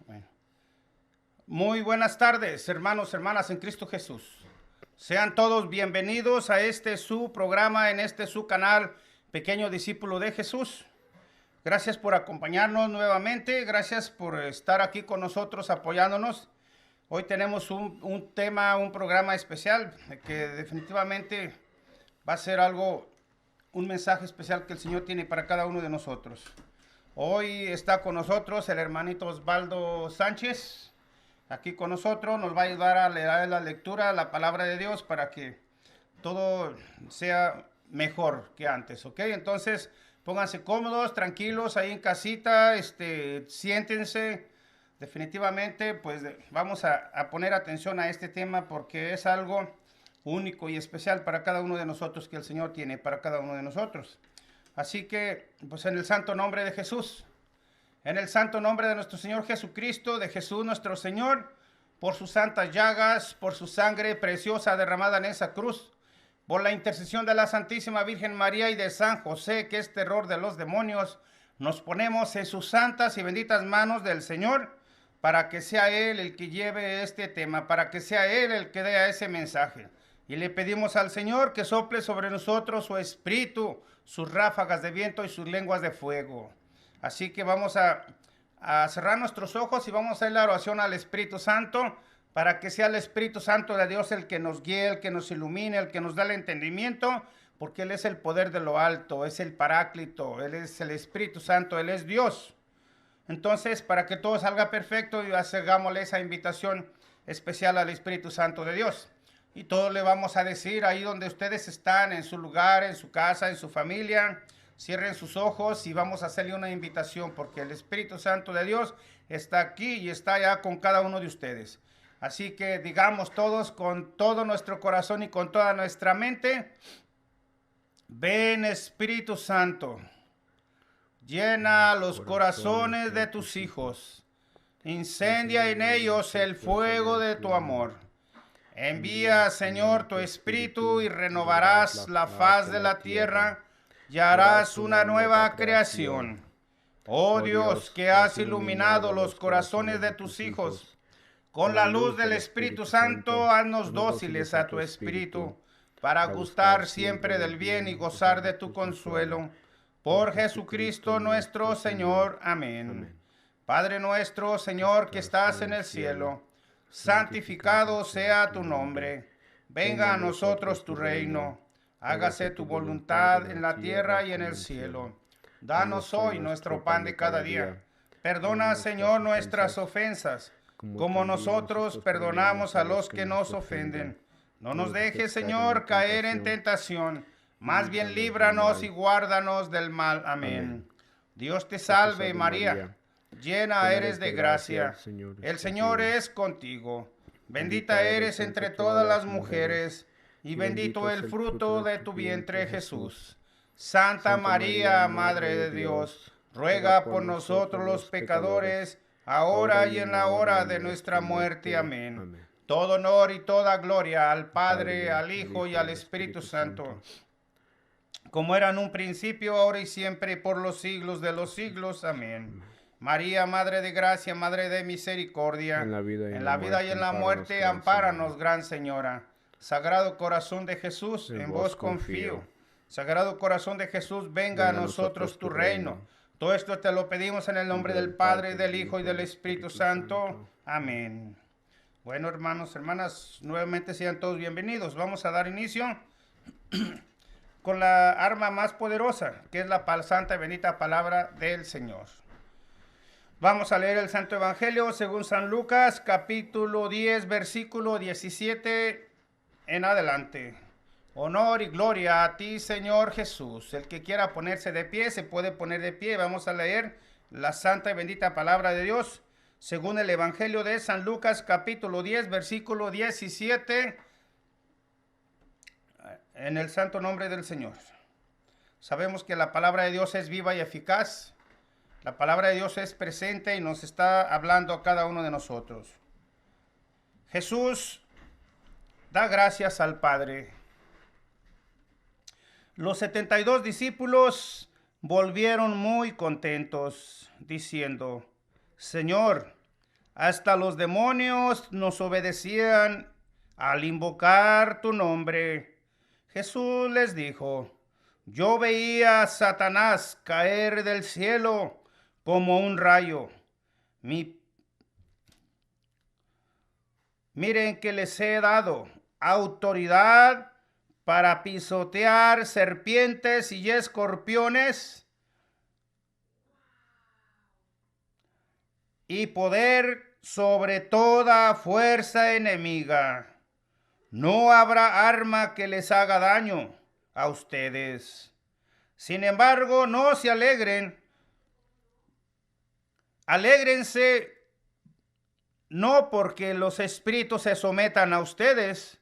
Bueno. Muy buenas tardes, hermanos, hermanas en Cristo Jesús. Sean todos bienvenidos a este su programa, en este su canal, Pequeño Discípulo de Jesús. Gracias por acompañarnos nuevamente, gracias por estar aquí con nosotros apoyándonos. Hoy tenemos un tema, un programa especial que definitivamente va a ser un mensaje especial que el Señor tiene para cada uno de nosotros. Hoy está con nosotros el hermanito Osvaldo Sánchez, aquí con nosotros, nos va a ayudar a leer la lectura, la palabra de Dios, para que todo sea mejor que antes, ¿ok? Entonces, pónganse cómodos, tranquilos, ahí en casita, siéntense. Definitivamente, pues vamos a poner atención a este tema porque es algo único y especial para cada uno de nosotros que el Señor tiene para cada uno de nosotros. Así que, pues en el santo nombre de Jesús, en el santo nombre de nuestro Señor Jesucristo, de Jesús nuestro Señor, por sus santas llagas, por su sangre preciosa derramada en esa cruz, por la intercesión de la Santísima Virgen María y de San José, que es terror de los demonios, nos ponemos en sus santas y benditas manos del Señor, para que sea Él el que lleve este tema, para que sea Él el que dé ese mensaje. Y le pedimos al Señor que sople sobre nosotros su espíritu, sus ráfagas de viento y sus lenguas de fuego. Así que vamos a cerrar nuestros ojos y vamos a hacer la oración al Espíritu Santo, para que sea el Espíritu Santo de Dios el que nos guíe, el que nos ilumine, el que nos da el entendimiento, porque Él es el poder de lo alto, es el Paráclito, Él es el Espíritu Santo, Él es Dios. Entonces, para que todo salga perfecto, hagámosle esa invitación especial al Espíritu Santo de Dios. Y todo le vamos a decir ahí donde ustedes están, en su lugar, en su casa, en su familia. Cierren sus ojos y vamos a hacerle una invitación, porque el Espíritu Santo de Dios está aquí y está allá con cada uno de ustedes. Así que digamos todos con todo nuestro corazón y con toda nuestra mente: ven, Espíritu Santo, llena los corazones de tus hijos, incendia en ellos el fuego de tu amor. Envía, Señor, tu Espíritu y renovarás la faz de la tierra y harás una nueva creación. Oh Dios, que has iluminado los corazones de tus hijos, con la luz del Espíritu Santo, haznos dóciles a tu Espíritu, para gustar siempre del bien y gozar de tu consuelo. Por Jesucristo nuestro Señor. Amén. Padre nuestro, Señor, que estás en el cielo, santificado sea tu nombre. Venga a nosotros tu reino. Hágase tu voluntad en la tierra y en el cielo. Danos hoy nuestro pan de cada día. Perdona, Señor, nuestras ofensas, como nosotros perdonamos a los que nos ofenden. No nos dejes, Señor, caer en tentación, más bien líbranos y guárdanos del mal. Amén. Dios te salve, María, llena eres de gracia, el Señor es contigo. Bendita eres entre todas las mujeres, y bendito el fruto de tu vientre, Jesús. Santa María, Madre de Dios, ruega por nosotros los pecadores, ahora y en la hora de nuestra muerte. Amén. Todo honor y toda gloria al Padre, al Hijo y al Espíritu Santo, como era en un principio, ahora y siempre, por los siglos de los siglos. Amén. María, Madre de gracia, Madre de misericordia, en la vida y en la muerte, ampáranos, Gran Señora. Sagrado Corazón de Jesús, en vos confío. Sagrado Corazón de Jesús, venga a nosotros tu reino. Todo esto te lo pedimos en el nombre del Padre, del Hijo y del Espíritu Santo. Amén. Bueno, hermanos, hermanas, nuevamente sean todos bienvenidos. Vamos a dar inicio con la arma más poderosa, que es la santa y bendita palabra del Señor. Vamos a leer el Santo Evangelio según San Lucas, capítulo 10, versículo 17 en adelante. Honor y gloria a ti, Señor Jesús. El que quiera ponerse de pie, se puede poner de pie. Vamos a leer la santa y bendita palabra de Dios según el Evangelio de San Lucas, capítulo 10, versículo 17, en el santo nombre del Señor. Sabemos que la palabra de Dios es viva y eficaz. La palabra de Dios es presente y nos está hablando a cada uno de nosotros. Jesús da gracias al Padre. Los 72 discípulos volvieron muy contentos, diciendo: Señor, Hasta los demonios nos obedecían al invocar tu nombre. Jesús les dijo: yo veía a Satanás caer del cielo como un rayo. Miren que les he dado autoridad para pisotear serpientes y escorpiones y poder sobre toda fuerza enemiga. No habrá arma que les haga daño a ustedes. Sin embargo, no se alegren. Alégrense no porque los espíritus se sometan a ustedes,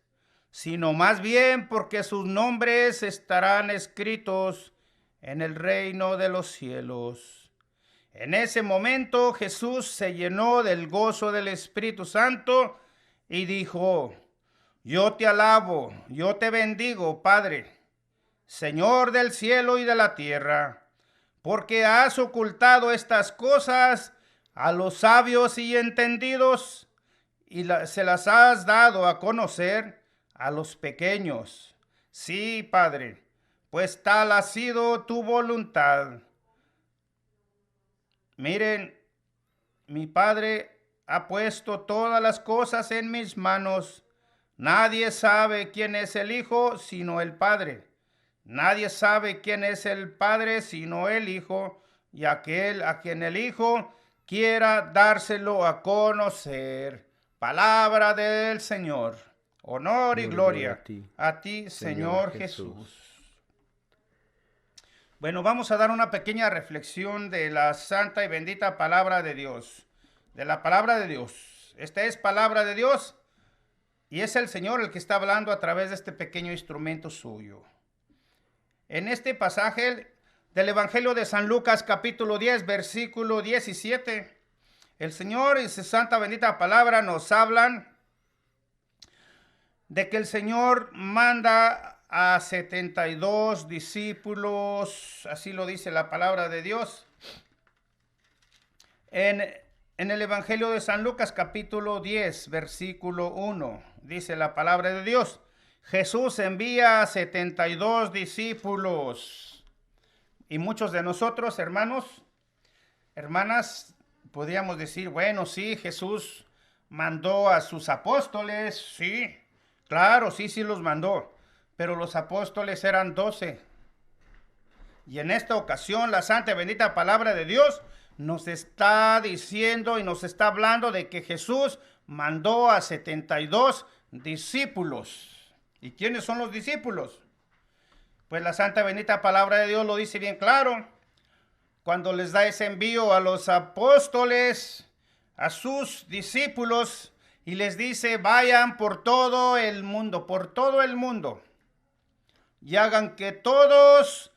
sino más bien porque sus nombres estarán escritos en el reino de los cielos. En ese momento Jesús se llenó del gozo del Espíritu Santo y dijo: yo te alabo, yo te bendigo, Padre, Señor del cielo y de la tierra, porque has ocultado estas cosas a los sabios y entendidos y se las has dado a conocer a los pequeños. Sí, Padre, pues tal ha sido tu voluntad. Miren, mi Padre ha puesto todas las cosas en mis manos. Nadie sabe quién es el Hijo sino el Padre. Nadie sabe quién es el Padre sino el Hijo, y aquel a quien el Hijo quiera dárselo a conocer. Palabra del Señor. Honor y gloria a ti, Señor Jesús. Bueno, vamos a dar una pequeña reflexión de la santa y bendita palabra de Dios. De la palabra de Dios. Esta es palabra de Dios y es el Señor el que está hablando a través de este pequeño instrumento suyo. En este pasaje del Evangelio de San Lucas, capítulo 10, versículo 17, el Señor y su santa bendita palabra nos hablan de que el Señor manda a 72 discípulos, así lo dice la palabra de Dios. En el Evangelio de San Lucas, capítulo 10, versículo 1, dice la palabra de Dios: Jesús envía a 72 discípulos. Y muchos de nosotros, hermanos, hermanas, podríamos decir, bueno, sí, Jesús mandó a sus apóstoles, sí, claro, sí los mandó, pero los apóstoles eran 12. Y en esta ocasión la santa y bendita palabra de Dios nos está diciendo y nos está hablando de que Jesús mandó a 72 discípulos. ¿Y quiénes son los discípulos? Pues la santa bendita palabra de Dios lo dice bien claro. Cuando les da ese envío a los apóstoles, a sus discípulos, y les dice: vayan por todo el mundo, y hagan que todos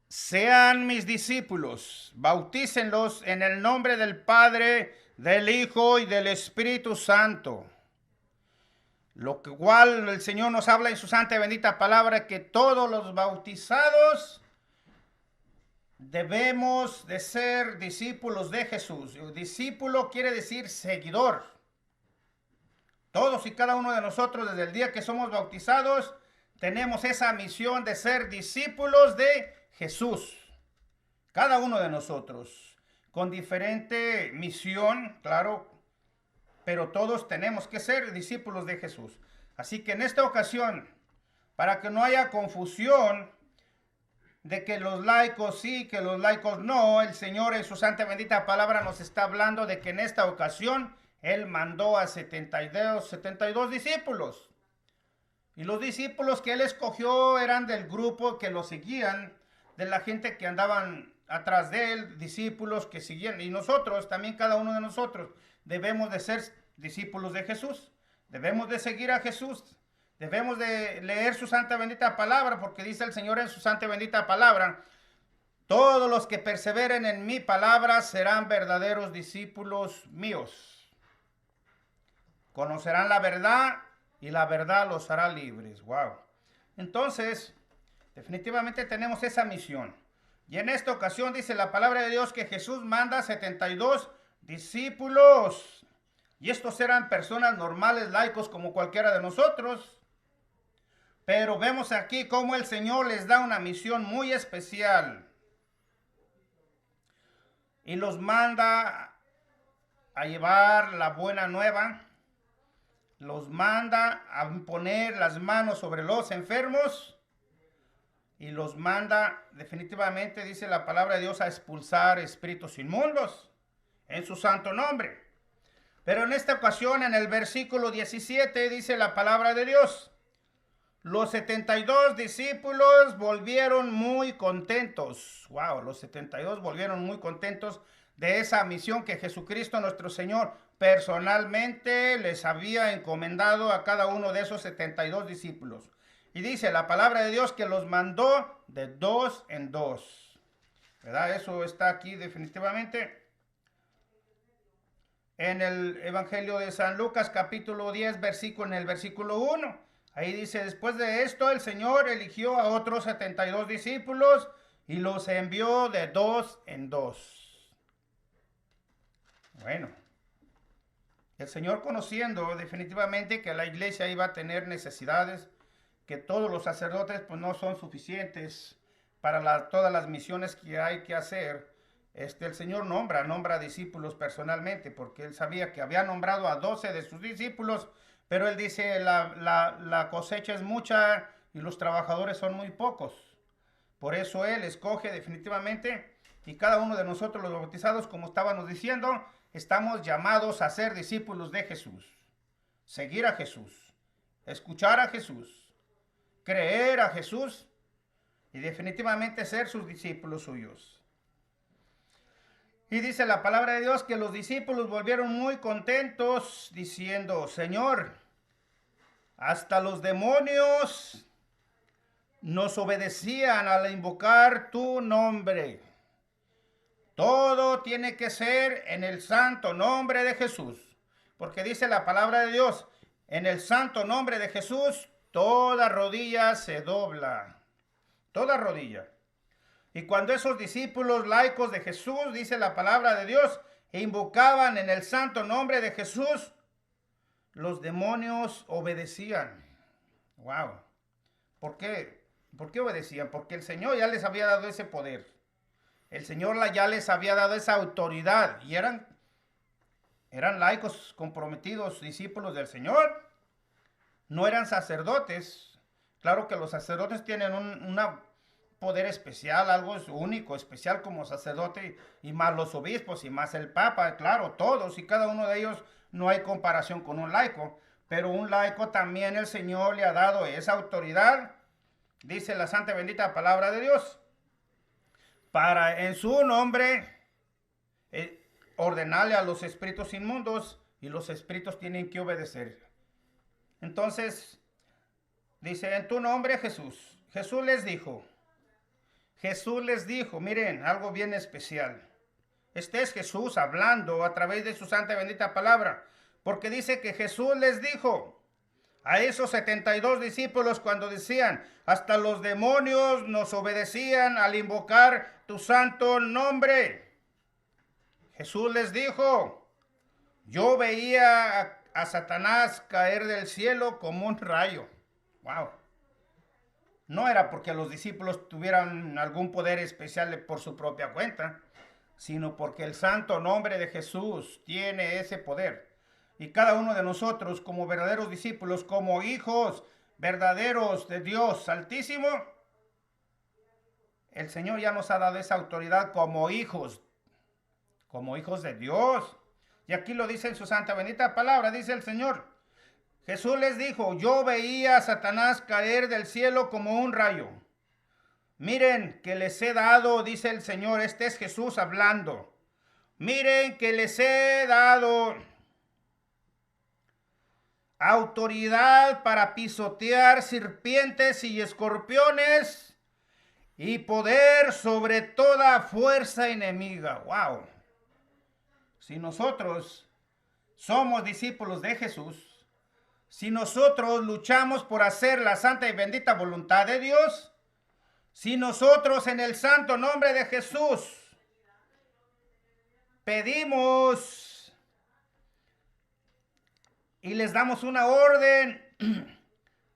sean mis discípulos. Bautícenlos en el nombre del Padre, del Hijo y del Espíritu Santo. Lo cual el Señor nos habla en su santa y bendita palabra, que todos los bautizados debemos de ser discípulos de Jesús. Discípulo quiere decir seguidor. Todos y cada uno de nosotros, desde el día que somos bautizados, tenemos esa misión de ser discípulos de Jesús. Cada uno de nosotros, con diferente misión, claro, pero todos tenemos que ser discípulos de Jesús. Así que en esta ocasión, para que no haya confusión de que los laicos sí, que los laicos no, el Señor en su santa y bendita palabra nos está hablando de que en esta ocasión Él mandó a 72 discípulos. Y los discípulos que Él escogió eran del grupo que lo seguían, de la gente que andaban atrás de Él, discípulos que seguían. Y nosotros, también cada uno de nosotros, debemos de ser discípulos de Jesús. Debemos de seguir a Jesús. Debemos de leer su santa bendita palabra, porque dice el Señor en su santa bendita palabra: todos los que perseveren en mi palabra serán verdaderos discípulos míos. Conocerán la verdad y la verdad los hará libres. Wow. Entonces, definitivamente tenemos esa misión. Y en esta ocasión dice la palabra de Dios que Jesús manda 72 discípulos. Y estos eran personas normales, laicos como cualquiera de nosotros. Pero vemos aquí cómo el Señor les da una misión muy especial. Y los manda a llevar la buena nueva. Los manda a poner las manos sobre los enfermos. Y los manda definitivamente, dice la palabra de Dios, a expulsar espíritus inmundos en su santo nombre. Pero en esta ocasión, en el versículo 17, dice la palabra de Dios: los 72 discípulos volvieron muy contentos. Wow, los 72 volvieron muy contentos de esa misión que Jesucristo nuestro Señor personalmente les había encomendado a cada uno de esos 72 discípulos. Y dice la palabra de Dios que los mandó de dos en dos. ¿Verdad? Eso está aquí definitivamente en el Evangelio de San Lucas, capítulo 10, en el versículo 1. Ahí dice: después de esto el Señor eligió a otros 72 discípulos y los envió de dos en dos. Bueno, el Señor, conociendo definitivamente que la iglesia iba a tener necesidades, que todos los sacerdotes pues no son suficientes para todas las misiones que hay que hacer, el Señor nombra discípulos personalmente, porque Él sabía que había nombrado a 12 de sus discípulos, pero Él dice, la cosecha es mucha y los trabajadores son muy pocos. Por eso Él escoge definitivamente, y cada uno de nosotros los bautizados, como estábamos diciendo, estamos llamados a ser discípulos de Jesús, seguir a Jesús, escuchar a Jesús, creer a Jesús y definitivamente ser sus discípulos suyos. Y dice la palabra de Dios que los discípulos volvieron muy contentos diciendo: Señor, hasta los demonios nos obedecían al invocar tu nombre. Todo tiene que ser en el santo nombre de Jesús, porque dice la palabra de Dios: en el santo nombre de Jesús toda rodilla se dobla, toda rodilla. Y cuando esos discípulos laicos de Jesús, dice la palabra de Dios, invocaban en el santo nombre de Jesús, los demonios obedecían. Wow. ¿Por qué? ¿Por qué obedecían? Porque el Señor ya les había dado ese poder. El Señor ya les había dado esa autoridad. Y eran laicos comprometidos, discípulos del Señor. No eran sacerdotes. Claro que los sacerdotes tienen un poder especial, algo único, especial como sacerdote, y más los obispos y más el Papa, claro, todos y cada uno de ellos, no hay comparación con un laico, pero un laico también el Señor le ha dado esa autoridad, dice la santa y bendita palabra de Dios, para en su nombre ordenarle a los espíritus inmundos, y los espíritus tienen que obedecer. Entonces, dice: en tu nombre, Jesús. Jesús les dijo, miren, algo bien especial. Este es Jesús hablando a través de su santa y bendita palabra, porque dice que Jesús les dijo a esos 72 discípulos cuando decían: hasta los demonios nos obedecían al invocar tu santo nombre. Jesús les dijo: yo veía a Satanás caer del cielo como un rayo. Wow. No era porque los discípulos tuvieran algún poder especial por su propia cuenta, sino porque el santo nombre de Jesús tiene ese poder. Y cada uno de nosotros, como verdaderos discípulos, como hijos verdaderos de Dios Altísimo, el Señor ya nos ha dado esa autoridad como hijos de Dios. Y aquí lo dice en su santa bendita palabra, dice el Señor. Jesús les dijo: yo veía a Satanás caer del cielo como un rayo. Miren que les he dado, dice el Señor, este es Jesús hablando. Miren que les he dado autoridad para pisotear serpientes y escorpiones y poder sobre toda fuerza enemiga. ¡Wow! Si nosotros somos discípulos de Jesús, si nosotros luchamos por hacer la santa y bendita voluntad de Dios, si nosotros en el santo nombre de Jesús pedimos y les damos una orden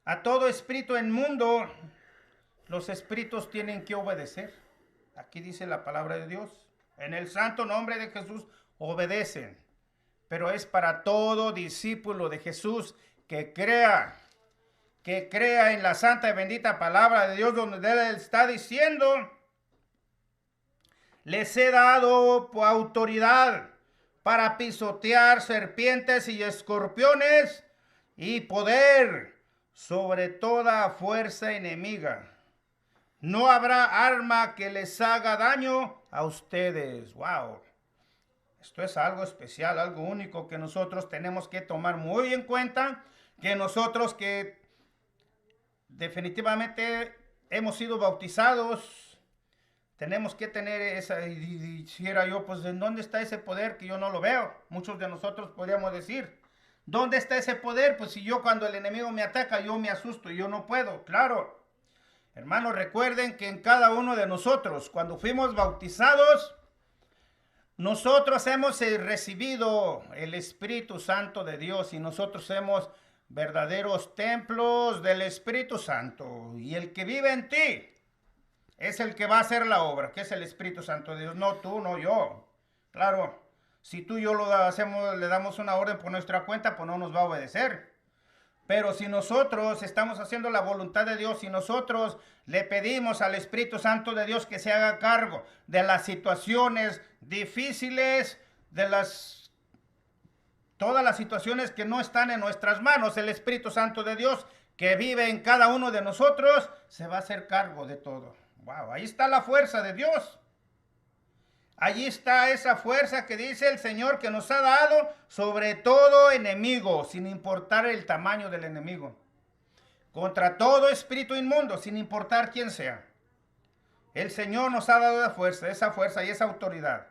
a todo espíritu inmundo. Los espíritus tienen que obedecer. Aquí dice la palabra de Dios. En el santo nombre de Jesús obedecen. Pero es para todo discípulo de Jesús que crea en la santa y bendita palabra de Dios, donde Él está diciendo: les he dado autoridad para pisotear serpientes y escorpiones y poder sobre toda fuerza enemiga. No habrá arma que les haga daño a ustedes. ¡Wow! Esto es algo especial, algo único que nosotros tenemos que tomar muy en cuenta, que nosotros que definitivamente hemos sido bautizados, tenemos que tener esa, y dijera yo, pues ¿en dónde está ese poder que yo no lo veo? Muchos de nosotros podríamos decir, ¿dónde está ese poder? Pues si yo cuando el enemigo me ataca, yo me asusto y yo no puedo. Claro, hermanos, recuerden que en cada uno de nosotros, cuando fuimos bautizados, nosotros hemos recibido el Espíritu Santo de Dios y nosotros somos verdaderos templos del Espíritu Santo. Y el que vive en ti es el que va a hacer la obra, que es el Espíritu Santo de Dios, no tú, no yo. Claro, si tú y yo lo hacemos, le damos una orden por nuestra cuenta, pues no nos va a obedecer. Pero si nosotros estamos haciendo la voluntad de Dios, si nosotros le pedimos al Espíritu Santo de Dios que se haga cargo de las situaciones difíciles, de todas las situaciones que no están en nuestras manos, el Espíritu Santo de Dios que vive en cada uno de nosotros, se va a hacer cargo de todo. Wow, ahí está la fuerza de Dios. Allí está esa fuerza que dice el Señor que nos ha dado sobre todo enemigo, sin importar el tamaño del enemigo. Contra todo espíritu inmundo, sin importar quién sea. El Señor nos ha dado esa fuerza y esa autoridad.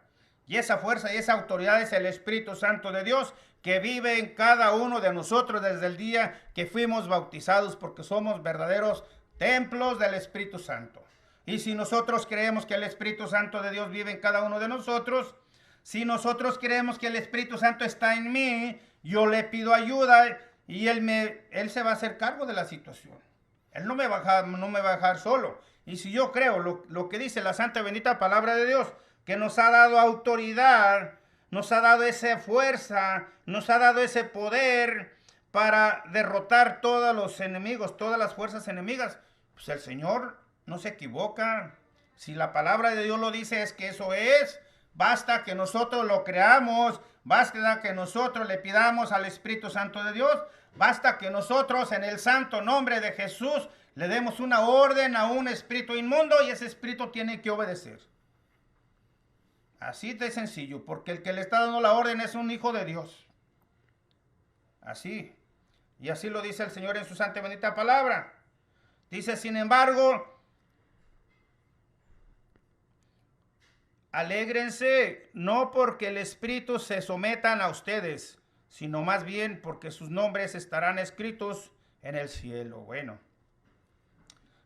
Y esa fuerza y esa autoridad es el Espíritu Santo de Dios que vive en cada uno de nosotros desde el día que fuimos bautizados, porque somos verdaderos templos del Espíritu Santo. Y si nosotros creemos que el Espíritu Santo de Dios vive en cada uno de nosotros, si nosotros creemos que el Espíritu Santo está en mí, yo le pido ayuda y Él se va a hacer cargo de la situación. Él no me va a dejar solo. Y si yo creo lo que dice la santa y bendita palabra de Dios, que nos ha dado autoridad, nos ha dado esa fuerza, nos ha dado ese poder para derrotar todos los enemigos, todas las fuerzas enemigas, pues el Señor no se equivoca. Si la palabra de Dios lo dice, es que eso es. Basta que nosotros lo creamos. Basta que nosotros le pidamos al Espíritu Santo de Dios. Basta que nosotros en el santo nombre de Jesús le demos una orden a un espíritu inmundo y ese espíritu tiene que obedecer. Así de sencillo, porque el que le está dando la orden es un hijo de Dios. Así. Y así lo dice el Señor en su santa y bendita palabra. Dice, sin embargo, alégrense, no porque el Espíritu se sometan a ustedes, sino más bien porque sus nombres estarán escritos en el cielo. Bueno,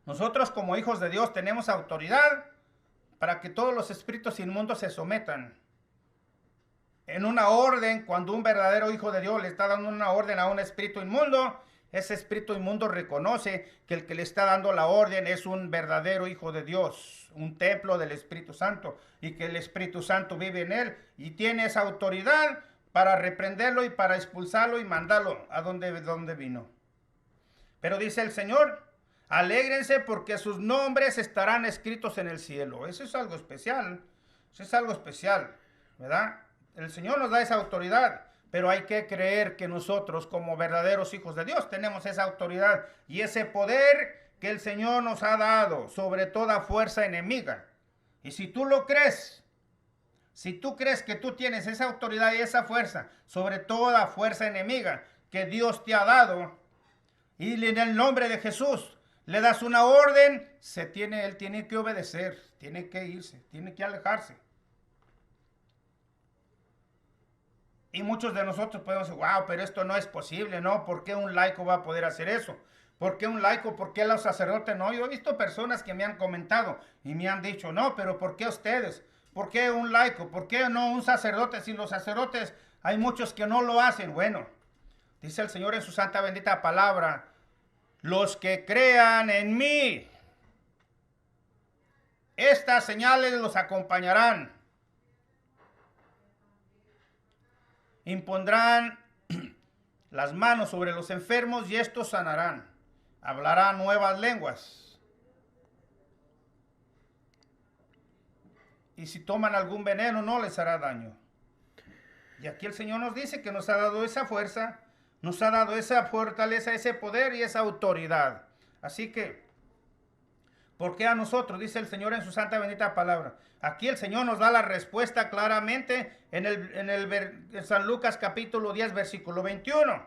nosotros como hijos de Dios tenemos autoridad para que todos los espíritus inmundos se sometan. En una orden, cuando un verdadero hijo de Dios le está dando una orden a un espíritu inmundo, ese espíritu inmundo reconoce que el que le está dando la orden es un verdadero hijo de Dios, un templo del Espíritu Santo, y que el Espíritu Santo vive en él y tiene esa autoridad para reprenderlo y para expulsarlo y mandarlo a donde vino. Pero dice el Señor, alégrense porque sus nombres estarán escritos en el cielo. Eso es algo especial, ¿verdad? El Señor nos da esa autoridad, pero hay que creer que nosotros como verdaderos hijos de Dios tenemos esa autoridad y ese poder que el Señor nos ha dado sobre toda fuerza enemiga. Y si tú lo crees, si tú crees que tú tienes esa autoridad y esa fuerza sobre toda fuerza enemiga que Dios te ha dado, y en el nombre de Jesús le das una orden, él tiene que obedecer, tiene que irse, tiene que alejarse. Y muchos de nosotros podemos decir, wow, pero esto no es posible, ¿no? ¿Por qué un laico va a poder hacer eso? ¿Por qué un laico? ¿Por qué los sacerdotes no? Yo he visto personas que me han comentado y me han dicho, no, pero ¿por qué ustedes? ¿Por qué un laico? ¿Por qué no un sacerdote? Si los sacerdotes hay muchos que no lo hacen. Bueno, Dice el Señor en su santa bendita palabra, los que crean en mí, estas señales los acompañarán. Impondrán las manos sobre los enfermos y estos sanarán. Hablarán nuevas lenguas. Y si toman algún veneno no les hará daño. Y aquí el Señor nos dice que nos ha dado esa fuerza, nos ha dado esa fortaleza, ese poder y esa autoridad. Así que, ¿por qué a nosotros? Dice el Señor en su santa bendita palabra. Aquí el Señor nos da la respuesta claramente en San Lucas capítulo 10, versículo 21.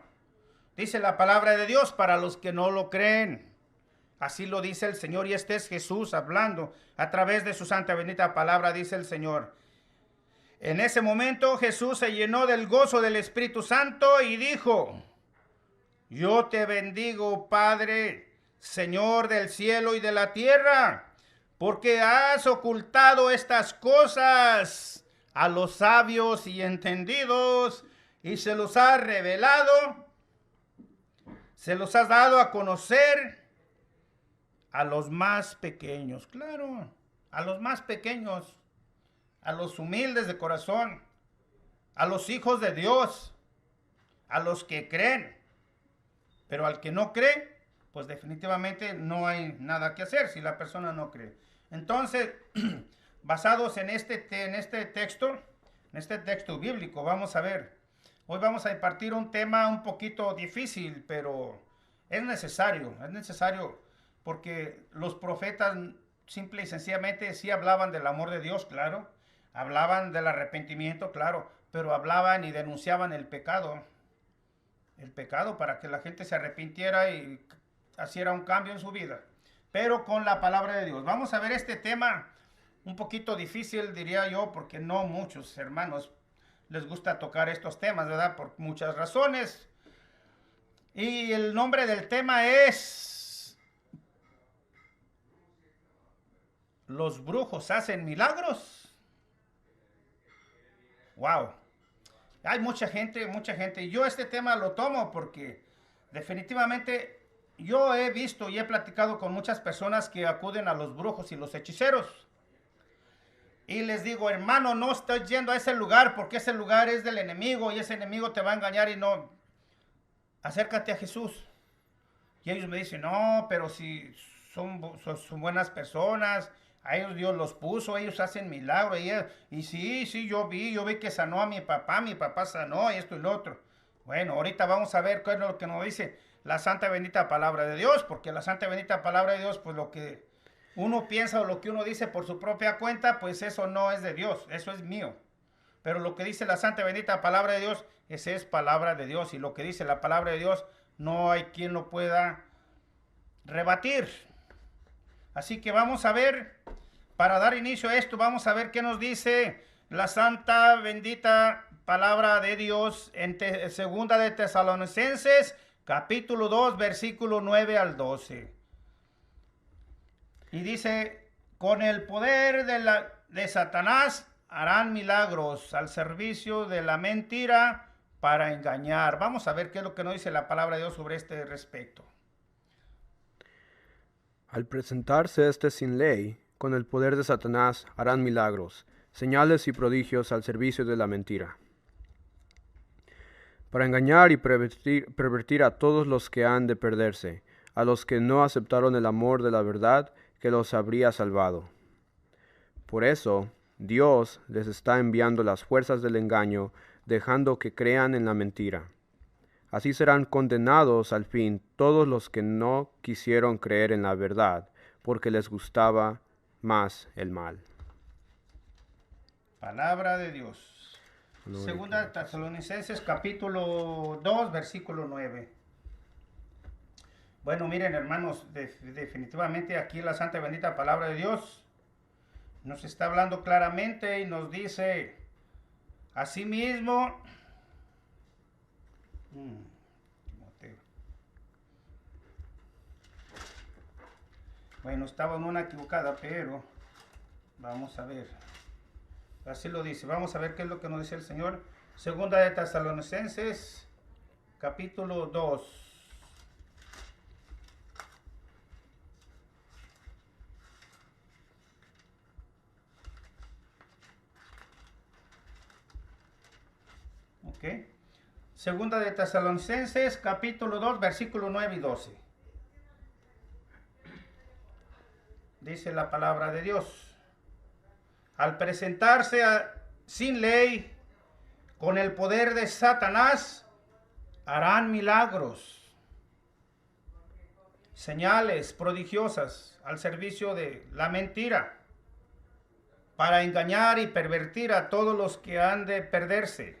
Dice la palabra de Dios para los que no lo creen. Así lo dice el Señor y este es Jesús hablando a través de su santa bendita palabra, dice el Señor. En ese momento Jesús se llenó del gozo del Espíritu Santo y dijo, yo te bendigo, Padre, Señor del cielo y de la tierra, porque has ocultado estas cosas a los sabios y entendidos y se los has revelado, se los has dado a conocer a los más pequeños. Claro, a los más pequeños, a los humildes de corazón, a los hijos de Dios, a los que creen. Pero al que no cree, pues definitivamente no hay nada que hacer si la persona no cree. Entonces, basados en este texto bíblico, vamos a ver. Hoy vamos a impartir un tema un poquito difícil, pero es necesario porque los profetas simple y sencillamente sí hablaban del amor de Dios, claro, hablaban del arrepentimiento, claro, pero hablaban y denunciaban el pecado para que la gente se arrepintiera y hiciera un cambio en su vida, pero con la palabra de Dios. Vamos a ver este tema un poquito difícil, diría yo, porque no muchos hermanos les gusta tocar estos temas, ¿verdad? Por muchas razones. Y el nombre del tema es ¿los brujos hacen milagros? Wow. Hay mucha gente. Y yo este tema lo tomo porque definitivamente yo he visto y he platicado con muchas personas que acuden a los brujos y los hechiceros. Y les digo, hermano, no estás yendo a ese lugar porque ese lugar es del enemigo y ese enemigo te va a engañar y no. Acércate a Jesús. Y ellos me dicen, no, pero si son buenas personas, a ellos Dios los puso, ellos hacen milagros. Y sí, yo vi que sanó a mi papá sanó y esto y lo otro. Bueno, ahorita vamos a ver qué es lo que nos dice la santa bendita palabra de Dios, porque la santa bendita palabra de Dios, pues lo que uno piensa o lo que uno dice por su propia cuenta, pues eso no es de Dios, eso es mío. Pero lo que dice la santa bendita palabra de Dios, esa es palabra de Dios. Y lo que dice la palabra de Dios, no hay quien lo pueda rebatir. Así que vamos a ver, para dar inicio a esto, vamos a ver qué nos dice la santa bendita palabra de Dios en segunda de Tesalonicenses, capítulo 2, versículo 9 al 12. Y dice, con el poder de Satanás harán milagros al servicio de la mentira para engañar. Vamos a ver qué es lo que nos dice la palabra de Dios sobre este respecto. Al presentarse sin ley, con el poder de Satanás harán milagros, señales y prodigios al servicio de la mentira, para engañar y pervertir a todos los que han de perderse, a los que no aceptaron el amor de la verdad que los habría salvado. Por eso, Dios les está enviando las fuerzas del engaño, dejando que crean en la mentira. Así serán condenados al fin todos los que no quisieron creer en la verdad, porque les gustaba más el mal. Palabra de Dios. Segunda de Tesalonicenses, capítulo 2, versículo 9. Bueno, miren, hermanos, definitivamente aquí la santa y bendita palabra de Dios nos está hablando claramente y nos dice, asimismo, bueno, estaba en una equivocada, pero vamos a ver. Así lo dice. Vamos a ver qué es lo que nos dice el Señor. Segunda de Tesalonicenses, capítulo 2. Okay. Segunda de Tesalonicenses, capítulo 2, versículo 9 y 12. Dice la palabra de Dios. Al presentarse sin ley, con el poder de Satanás, harán milagros, señales prodigiosas al servicio de la mentira, para engañar y pervertir a todos los que han de perderse,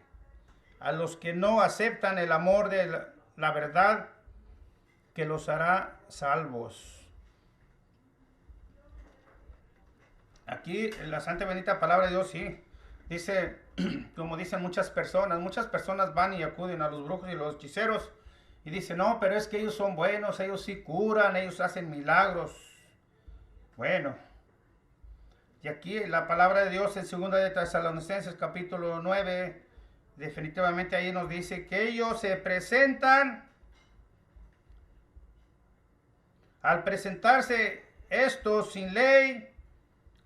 a los que no aceptan el amor de la verdad, que los hará salvos. Aquí en la santa y bendita palabra de Dios, sí, dice, como dicen muchas personas van y acuden a los brujos y los hechiceros y dicen, no, pero es que ellos son buenos, ellos sí curan, ellos hacen milagros. Bueno, y aquí la palabra de Dios en 2 de Tesalonicenses capítulo 9, definitivamente ahí nos dice que ellos se presentan, al presentarse estos sin ley,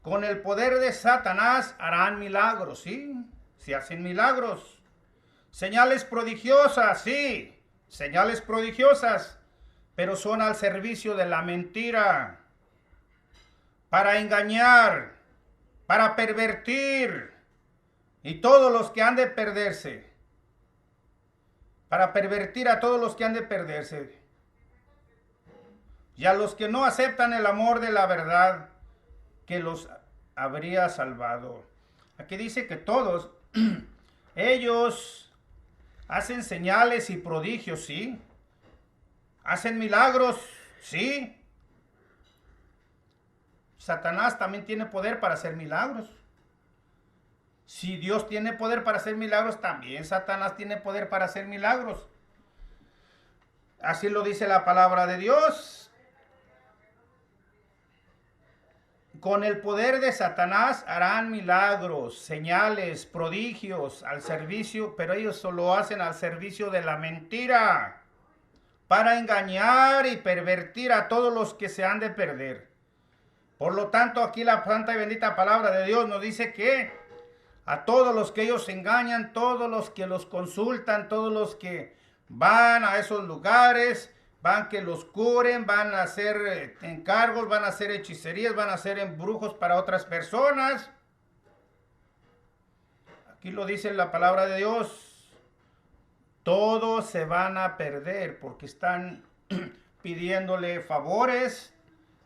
con el poder de Satanás harán milagros, sí, sí hacen milagros. Señales prodigiosas, sí, señales prodigiosas, pero son al servicio de la mentira, para engañar, para pervertir, y todos los que han de perderse, para pervertir a todos los que han de perderse, y a los que no aceptan el amor de la verdad, que los habría salvado. Aquí dice que todos ellos hacen señales y prodigios, sí. Hacen milagros, sí. Satanás también tiene poder para hacer milagros. Si Dios tiene poder para hacer milagros, también Satanás tiene poder para hacer milagros. Así lo dice la palabra de Dios. Con el poder de Satanás harán milagros, señales, prodigios al servicio, pero ellos solo hacen al servicio de la mentira, para engañar y pervertir a todos los que se han de perder. Por lo tanto, aquí la santa y bendita palabra de Dios nos dice que a todos los que ellos engañan, todos los que los consultan, todos los que van a esos lugares, van que los curen, van a hacer encargos, van a hacer hechicerías, van a hacer embrujos para otras personas. Aquí lo dice la palabra de Dios. Todos se van a perder porque están pidiéndole favores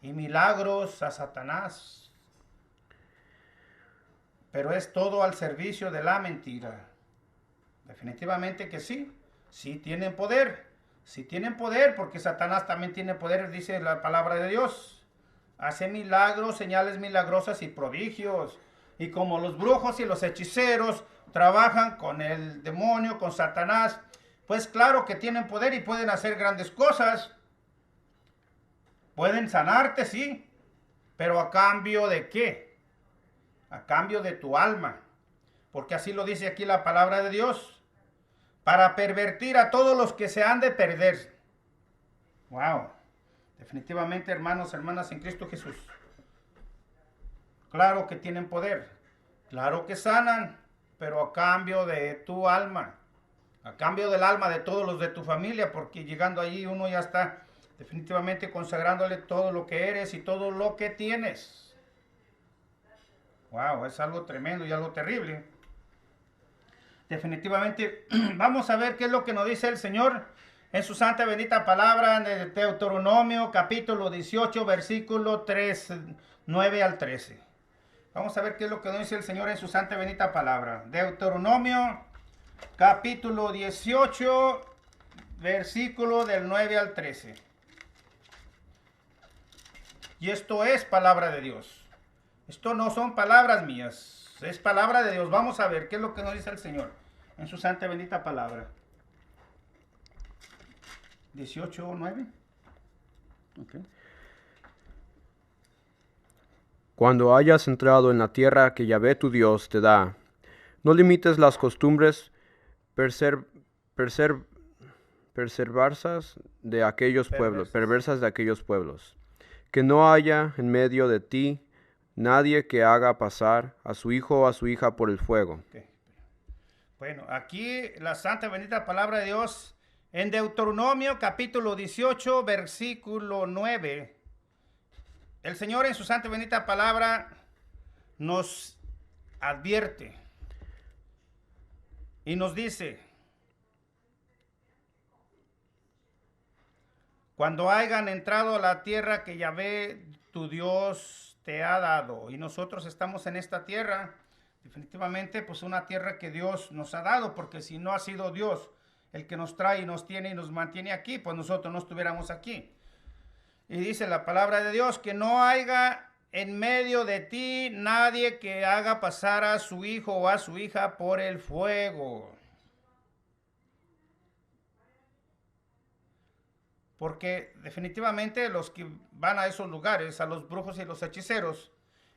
y milagros a Satanás. Pero es todo al servicio de la mentira. Definitivamente que sí, sí tienen poder. Sí tienen poder, porque Satanás también tiene poder, dice la palabra de Dios. Hace milagros, señales milagrosas y prodigios. Y como los brujos y los hechiceros trabajan con el demonio, con Satanás, pues claro que tienen poder y pueden hacer grandes cosas. Pueden sanarte, sí, pero ¿a cambio de qué? A cambio de tu alma. Porque así lo dice aquí la palabra de Dios. Para pervertir a todos los que se han de perder. Wow. Definitivamente, hermanos, hermanas en Cristo Jesús. Claro que tienen poder. Claro que sanan. Pero a cambio de tu alma. A cambio del alma de todos los de tu familia. Porque llegando allí uno ya está definitivamente consagrándole todo lo que eres y todo lo que tienes. Wow, es algo tremendo y algo terrible. Definitivamente, vamos a ver qué es lo que nos dice el Señor en su santa bendita palabra en el Deuteronomio capítulo 18, versículo 3, 9 al 13. Vamos a ver qué es lo que nos dice el Señor en su santa bendita palabra. Deuteronomio capítulo 18, versículo del 9 al 13. Y esto es palabra de Dios. Esto no son palabras mías, es palabra de Dios. Vamos a ver qué es lo que nos dice el Señor en su santa bendita palabra. 18:9. Okay. Cuando hayas entrado en la tierra que Yahvé tu Dios te da, no limites las costumbres perversas de aquellos pueblos, que no haya en medio de ti nadie que haga pasar a su hijo o a su hija por el fuego. Okay. Bueno, aquí la santa bendita palabra de Dios en Deuteronomio capítulo 18, versículo 9. El Señor en su santa bendita palabra nos advierte y nos dice: cuando hayan entrado a la tierra que Yahvé tu Dios te ha dado, y nosotros estamos en esta tierra, definitivamente pues una tierra que Dios nos ha dado, porque si no ha sido Dios el que nos trae y nos tiene y nos mantiene aquí, pues nosotros no estuviéramos aquí. Y dice la palabra de Dios que no haya en medio de ti nadie que haga pasar a su hijo o a su hija por el fuego. Porque definitivamente los que van a esos lugares, a los brujos y los hechiceros,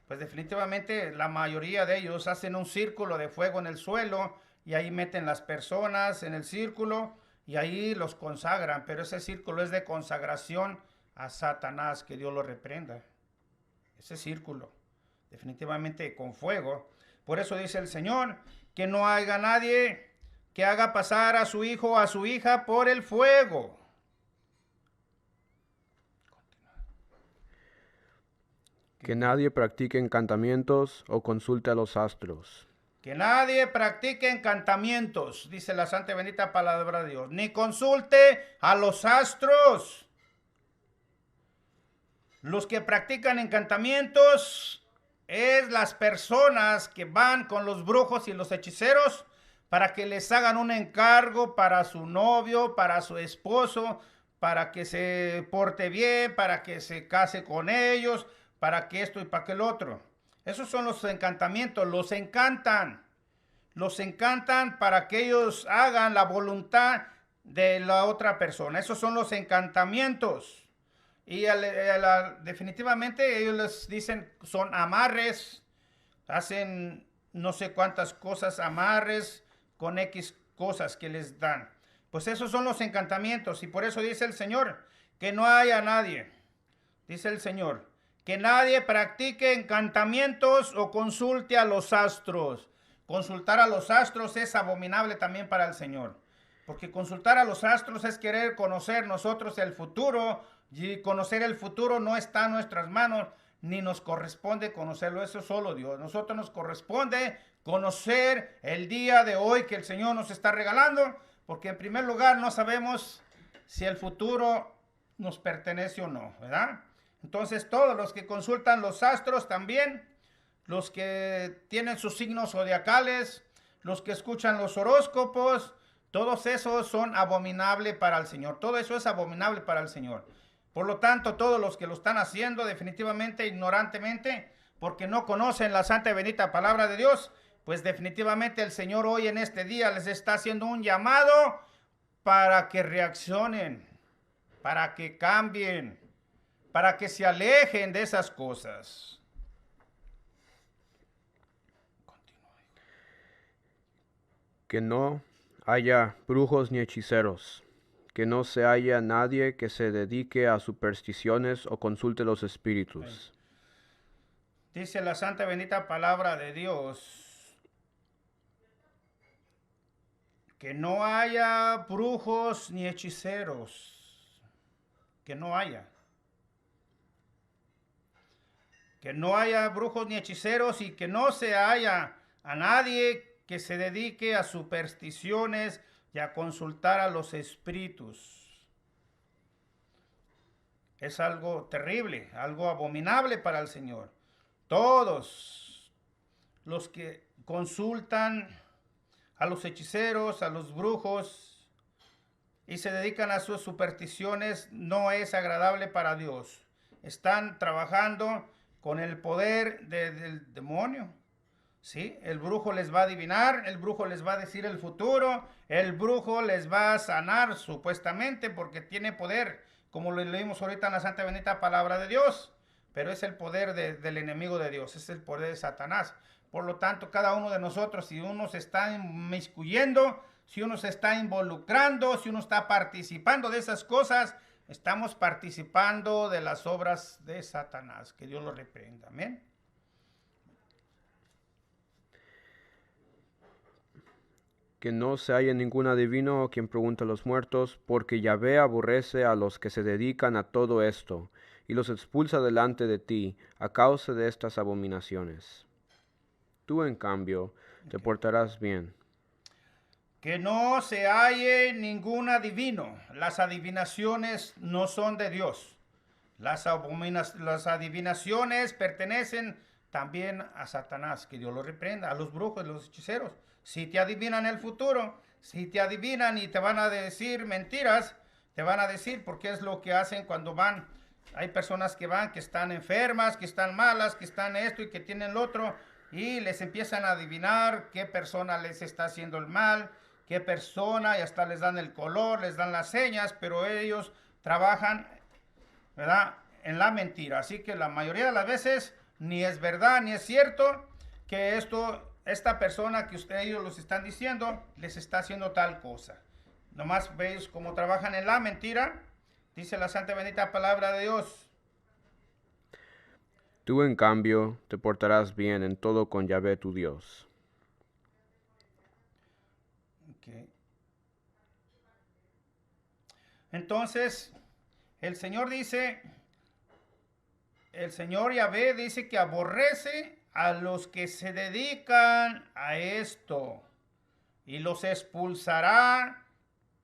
pues definitivamente la mayoría de ellos hacen un círculo de fuego en el suelo y ahí meten las personas en el círculo y ahí los consagran. Pero ese círculo es de consagración a Satanás, que Dios lo reprenda. Ese círculo, definitivamente con fuego. Por eso dice el Señor que no haya nadie que haga pasar a su hijo o a su hija por el fuego. Que nadie practique encantamientos o consulte a los astros. Que nadie practique encantamientos, dice la santa y bendita palabra de Dios, ni consulte a los astros. Los que practican encantamientos es las personas que van con los brujos y los hechiceros para que les hagan un encargo para su novio, para su esposo, para que se porte bien, para que se case con ellos, para que esto y para que el otro. Esos son los encantamientos, los encantan para que ellos hagan la voluntad de la otra persona. Esos son los encantamientos. Y definitivamente ellos les dicen, son amarres, hacen no sé cuántas cosas, amarres con X cosas que les dan. Pues esos son los encantamientos, y por eso dice el Señor que no haya nadie, dice el Señor, que nadie practique encantamientos o consulte a los astros. Consultar a los astros es abominable también para el Señor, porque consultar a los astros es querer conocer nosotros el futuro, y conocer el futuro no está en nuestras manos, ni nos corresponde conocerlo, eso es solo Dios. Nosotros nos corresponde conocer el día de hoy que el Señor nos está regalando, porque en primer lugar no sabemos si el futuro nos pertenece o no, ¿verdad? Entonces todos los que consultan los astros también, los que tienen sus signos zodiacales, los que escuchan los horóscopos, todos esos son abominables para el Señor. Todo eso es abominable para el Señor. Por lo tanto, todos los que lo están haciendo definitivamente ignorantemente, porque no conocen la santa y bendita palabra de Dios, pues definitivamente el Señor hoy en este día les está haciendo un llamado para que reaccionen, para que cambien, para que se alejen de esas cosas. Que no haya brujos ni hechiceros, que no se haya nadie que se dedique a supersticiones o consulte los espíritus. Dice la santa y bendita palabra de Dios que no haya brujos ni hechiceros, que no haya. Que no haya brujos ni hechiceros y que no se haya a nadie que se dedique a supersticiones y a consultar a los espíritus. Es algo terrible, algo abominable para el Señor. Todos los que consultan a los hechiceros, a los brujos y se dedican a sus supersticiones, no es agradable para Dios. Están trabajando con el poder del demonio. ¿Sí? El brujo les va a adivinar, el brujo les va a decir el futuro, el brujo les va a sanar supuestamente porque tiene poder, como lo leímos ahorita en la santa bendita palabra de Dios, pero es el poder del enemigo de Dios, es el poder de Satanás. Por lo tanto, cada uno de nosotros, si uno se está inmiscuyendo, si uno se está involucrando, si uno está participando de esas cosas, estamos participando de las obras de Satanás. Que Dios lo reprenda. Amén. Que no se haya ningún adivino quien pregunte a los muertos, porque Yahvé aborrece a los que se dedican a todo esto, y los expulsa delante de ti a causa de estas abominaciones. Tú, en cambio, te portarás bien. Que no se halle ningún adivino. Las adivinaciones no son de Dios. Las adivinaciones pertenecen también a Satanás, que Dios lo reprenda, a los brujos, a los hechiceros. Si te adivinan el futuro, si te adivinan y te van a decir mentiras, te van a decir porque es lo que hacen cuando van. Hay personas que van, que están enfermas, que están malas, que están esto y que tienen lo otro, y les empiezan a adivinar qué persona les está haciendo el mal, qué persona, y hasta les dan el color, les dan las señas, pero ellos trabajan, ¿verdad?, en la mentira. Así que la mayoría de las veces ni es verdad ni es cierto que esta persona que ellos los están diciendo les está haciendo tal cosa. Nomás veis cómo trabajan en la mentira. Dice la santa y bendita palabra de Dios. Tú, en cambio, te portarás bien en todo con Yahvé tu Dios. Okay. Entonces, el Señor Yahvé dice que aborrece a los que se dedican a esto y los expulsará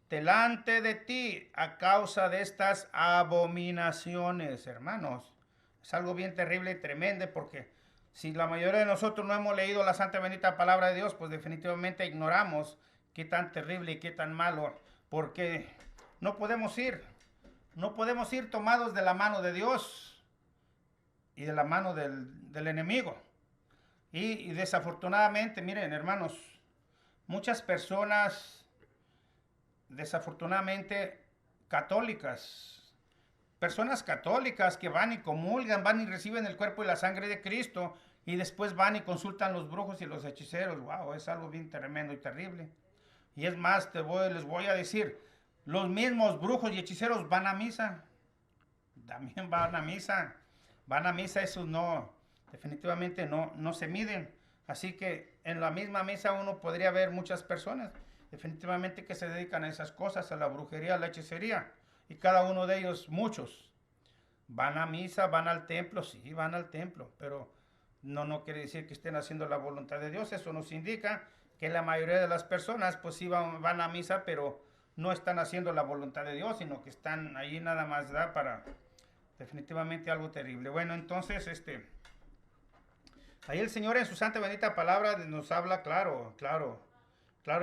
delante de ti a causa de estas abominaciones, hermanos. Es algo bien terrible y tremendo, porque si la mayoría de nosotros no hemos leído la santa y bendita palabra de Dios, pues definitivamente ignoramos qué tan terrible y qué tan malo, porque no podemos ir tomados de la mano de Dios y de la mano del enemigo. Y desafortunadamente, miren, hermanos, muchas personas, desafortunadamente, personas católicas que van y comulgan, van y reciben el cuerpo y la sangre de Cristo, y después van y consultan los brujos y los hechiceros. Wow, es algo bien tremendo y terrible. Y es más, les voy a decir, los mismos brujos y hechiceros van a misa. También van a misa. Van a misa, esos no, definitivamente no se miden. Así que en la misma misa uno podría ver muchas personas, definitivamente, que se dedican a esas cosas, a la brujería, a la hechicería. Y cada uno de ellos, muchos, van a misa, van al templo, sí, van al templo, pero no quiere decir que estén haciendo la voluntad de Dios. Eso nos indica que la mayoría de las personas, pues sí van a misa, pero no están haciendo la voluntad de Dios, sino que están ahí nada más, ¿verdad?, para definitivamente algo terrible. Bueno, entonces, ahí el Señor en su santa y bendita palabra nos habla claro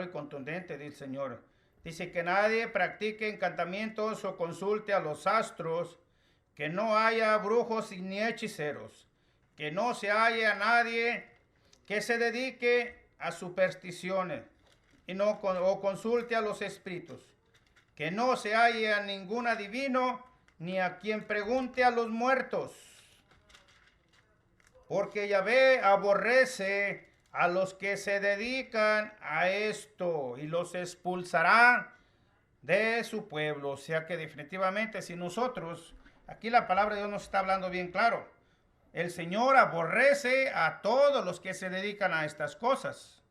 y contundente, dice el Señor. Dice que nadie practique encantamientos o consulte a los astros, que no haya brujos ni hechiceros, que no se haya nadie que se dedique a supersticiones o consulte a los espíritus, que no se haya ningún adivino ni a quien pregunte a los muertos, porque Yahvé aborrece a los que se dedican a esto y los expulsará de su pueblo. O sea que definitivamente, si nosotros, aquí la palabra de Dios nos está hablando bien claro, el Señor aborrece a todos los que se dedican a estas cosas.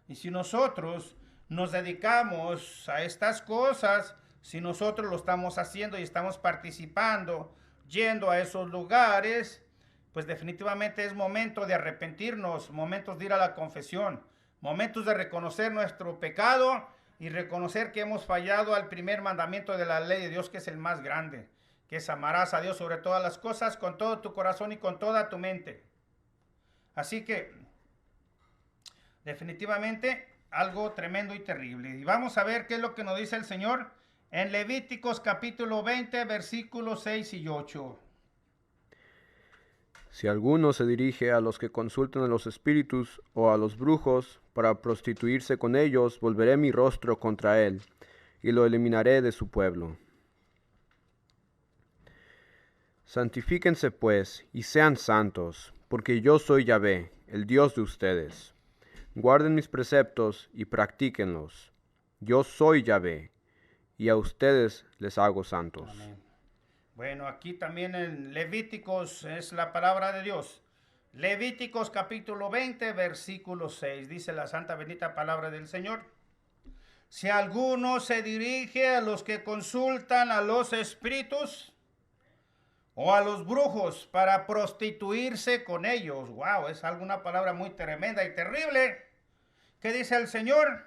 Y si nosotros nos dedicamos a estas cosas, si nosotros lo estamos haciendo y estamos participando, yendo a esos lugares, pues definitivamente es momento de arrepentirnos, momentos de ir a la confesión, momentos de reconocer nuestro pecado y reconocer que hemos fallado al primer mandamiento de la ley de Dios, que es el más grande, que es amarás a Dios sobre todas las cosas, con todo tu corazón y con toda tu mente. Así que definitivamente algo tremendo y terrible. Y vamos a ver qué es lo que nos dice el Señor en Levíticos capítulo 20, versículos 6 y 8. Si alguno se dirige a los que consultan a los espíritus o a los brujos para prostituirse con ellos, volveré mi rostro contra él y lo eliminaré de su pueblo. Santifíquense pues y sean santos, porque yo soy Yahvé, el Dios de ustedes. Guarden mis preceptos y practíquenlos. Yo soy Yahvé, y a ustedes les hago santos. Amén. Bueno, aquí también en Levíticos es la palabra de Dios. Levíticos capítulo 20, versículo 6. Dice la santa bendita palabra del Señor. Si alguno se dirige a los que consultan a los espíritus o a los brujos para prostituirse con ellos. Wow, es alguna palabra muy tremenda y terrible. ¿Qué dice el Señor?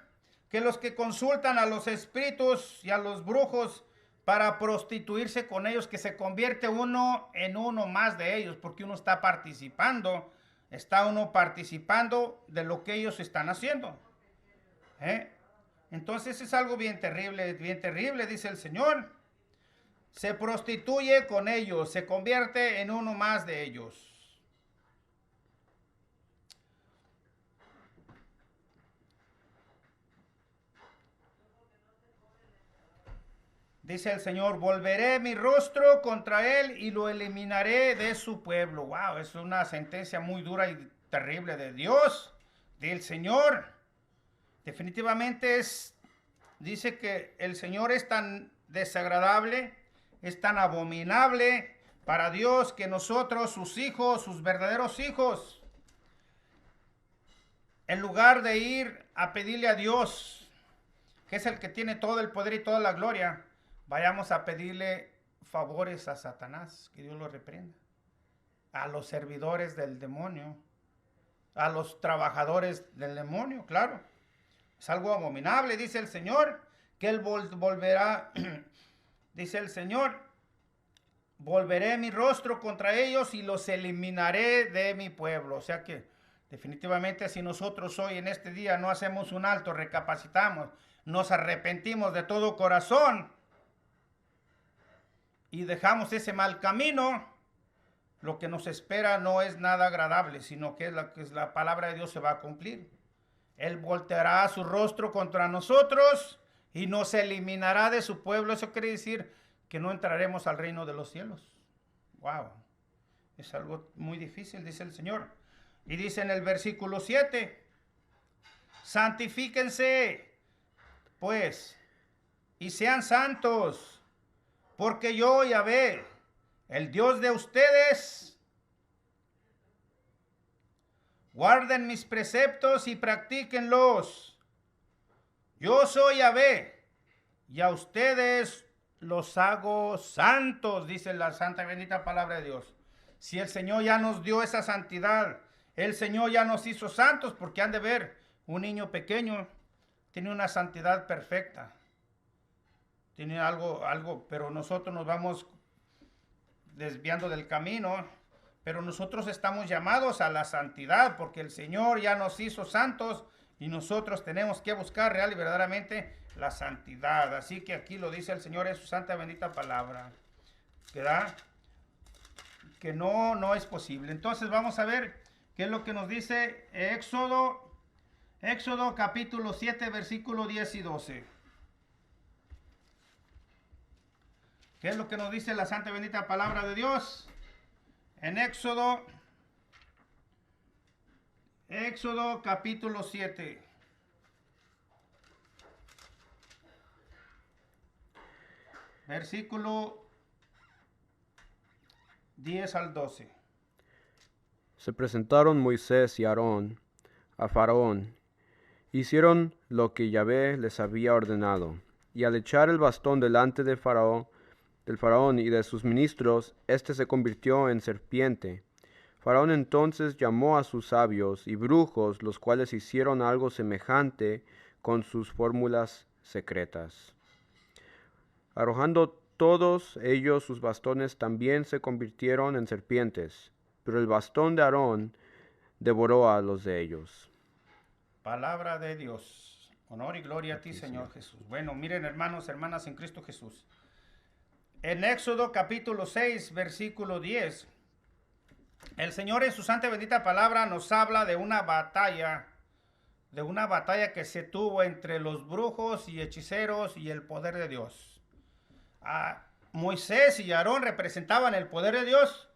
Que los que consultan a los espíritus y a los brujos para prostituirse con ellos, que se convierte uno en uno más de ellos, porque uno está participando de lo que ellos están haciendo. Entonces es algo bien terrible, dice el Señor. Se prostituye con ellos, se convierte en uno más de ellos. Dice el Señor, volveré mi rostro contra él y lo eliminaré de su pueblo. Wow, es una sentencia muy dura y terrible de Dios, del Señor. Definitivamente dice que el Señor es tan desagradable, es tan abominable para Dios que nosotros, sus hijos, sus verdaderos hijos, en lugar de ir a pedirle a Dios, que es el que tiene todo el poder y toda la gloria, vayamos a pedirle favores a Satanás, que Dios lo reprenda, a los servidores del demonio, a los trabajadores del demonio, claro. Es algo abominable, dice el Señor, que Él volverá, dice el Señor, volveré mi rostro contra ellos y los eliminaré de mi pueblo. O sea que definitivamente si nosotros hoy en este día no hacemos un alto, recapacitamos, nos arrepentimos de todo corazón y dejamos ese mal camino, lo que nos espera no es nada agradable, sino que la palabra de Dios se va a cumplir. Él volteará su rostro contra nosotros y nos eliminará de su pueblo. Eso quiere decir que no entraremos al reino de los cielos. Wow, es algo muy difícil, dice el Señor. Y dice en el versículo 7, santifíquense, pues, y sean santos, porque yo, Yahvé, el Dios de ustedes, guarden mis preceptos y practíquenlos. Yo soy Yahvé, y a ustedes los hago santos, dice la santa y bendita palabra de Dios. Si el Señor ya nos dio esa santidad, el Señor ya nos hizo santos, porque han de ver, un niño pequeño tiene una santidad perfecta. Tiene algo, pero nosotros nos vamos desviando del camino. Pero nosotros estamos llamados a la santidad, porque el Señor ya nos hizo santos y nosotros tenemos que buscar real y verdaderamente la santidad. Así que aquí lo dice el Señor en su santa bendita palabra, ¿verdad? Que no es posible. Entonces vamos a ver qué es lo que nos dice Éxodo capítulo 7, versículo 10 y 12. ¿Qué es lo que nos dice la santa bendita palabra de Dios? En Éxodo capítulo 7. Versículo 10 al 12. Se presentaron Moisés y Aarón a Faraón. Hicieron lo que Yahvé les había ordenado. Y al echar el bastón delante del faraón y de sus ministros, éste se convirtió en serpiente. Faraón entonces llamó a sus sabios y brujos, los cuales hicieron algo semejante con sus fórmulas secretas. Arrojando todos ellos sus bastones, también se convirtieron en serpientes, pero el bastón de Aarón devoró a los de ellos. Palabra de Dios. Honor y gloria a ti, Señor Jesús. Bueno, miren, hermanos, hermanas en Cristo Jesús. En Éxodo capítulo 6, versículo 10, el Señor en su santa y bendita palabra nos habla de una batalla que se tuvo entre los brujos y hechiceros y el poder de Dios. Moisés y Aarón representaban el poder de Dios.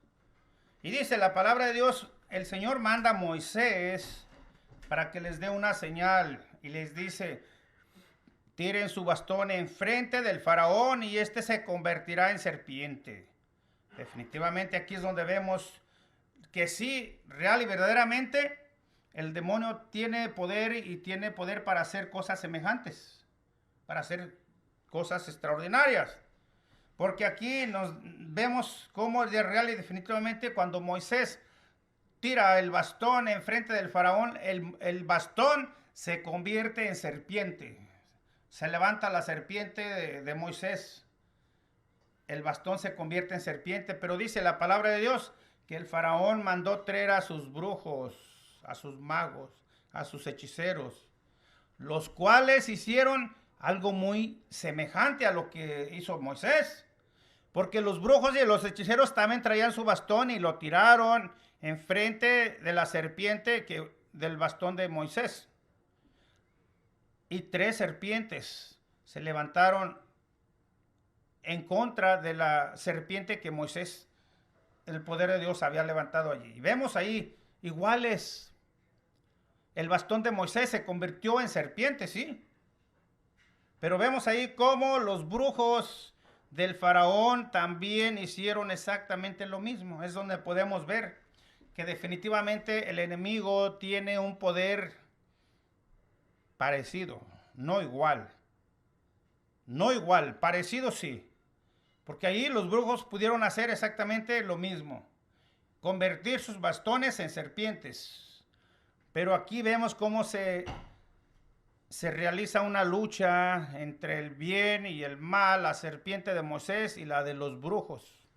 Y dice la palabra de Dios, el Señor manda a Moisés para que les dé una señal y les dice, tiren su bastón enfrente del faraón y este se convertirá en serpiente. Definitivamente aquí es donde vemos que sí, real y verdaderamente, el demonio tiene poder y tiene poder para hacer cosas semejantes, para hacer cosas extraordinarias. Porque aquí nos vemos cómo de real y definitivamente cuando Moisés tira el bastón enfrente del faraón, el bastón se convierte en serpiente. Se levanta la serpiente de Moisés. El bastón se convierte en serpiente, pero dice la palabra de Dios que el faraón mandó traer a sus brujos, a sus magos, a sus hechiceros, los cuales hicieron algo muy semejante a lo que hizo Moisés. Porque los brujos y los hechiceros también traían su bastón y lo tiraron enfrente de la serpiente del bastón de Moisés. Y 3 serpientes se levantaron en contra de la serpiente que Moisés, el poder de Dios, había levantado allí. Y vemos ahí iguales. El bastón de Moisés se convirtió en serpiente, sí. Pero vemos ahí cómo los brujos del faraón también hicieron exactamente lo mismo. Es donde podemos ver que definitivamente el enemigo tiene un poder parecido, no igual. No igual, parecido sí. Porque ahí los brujos pudieron hacer exactamente lo mismo. Convertir sus bastones en serpientes. Pero aquí vemos cómo se realiza una lucha entre el bien y el mal, la serpiente de Moisés y la de los brujos.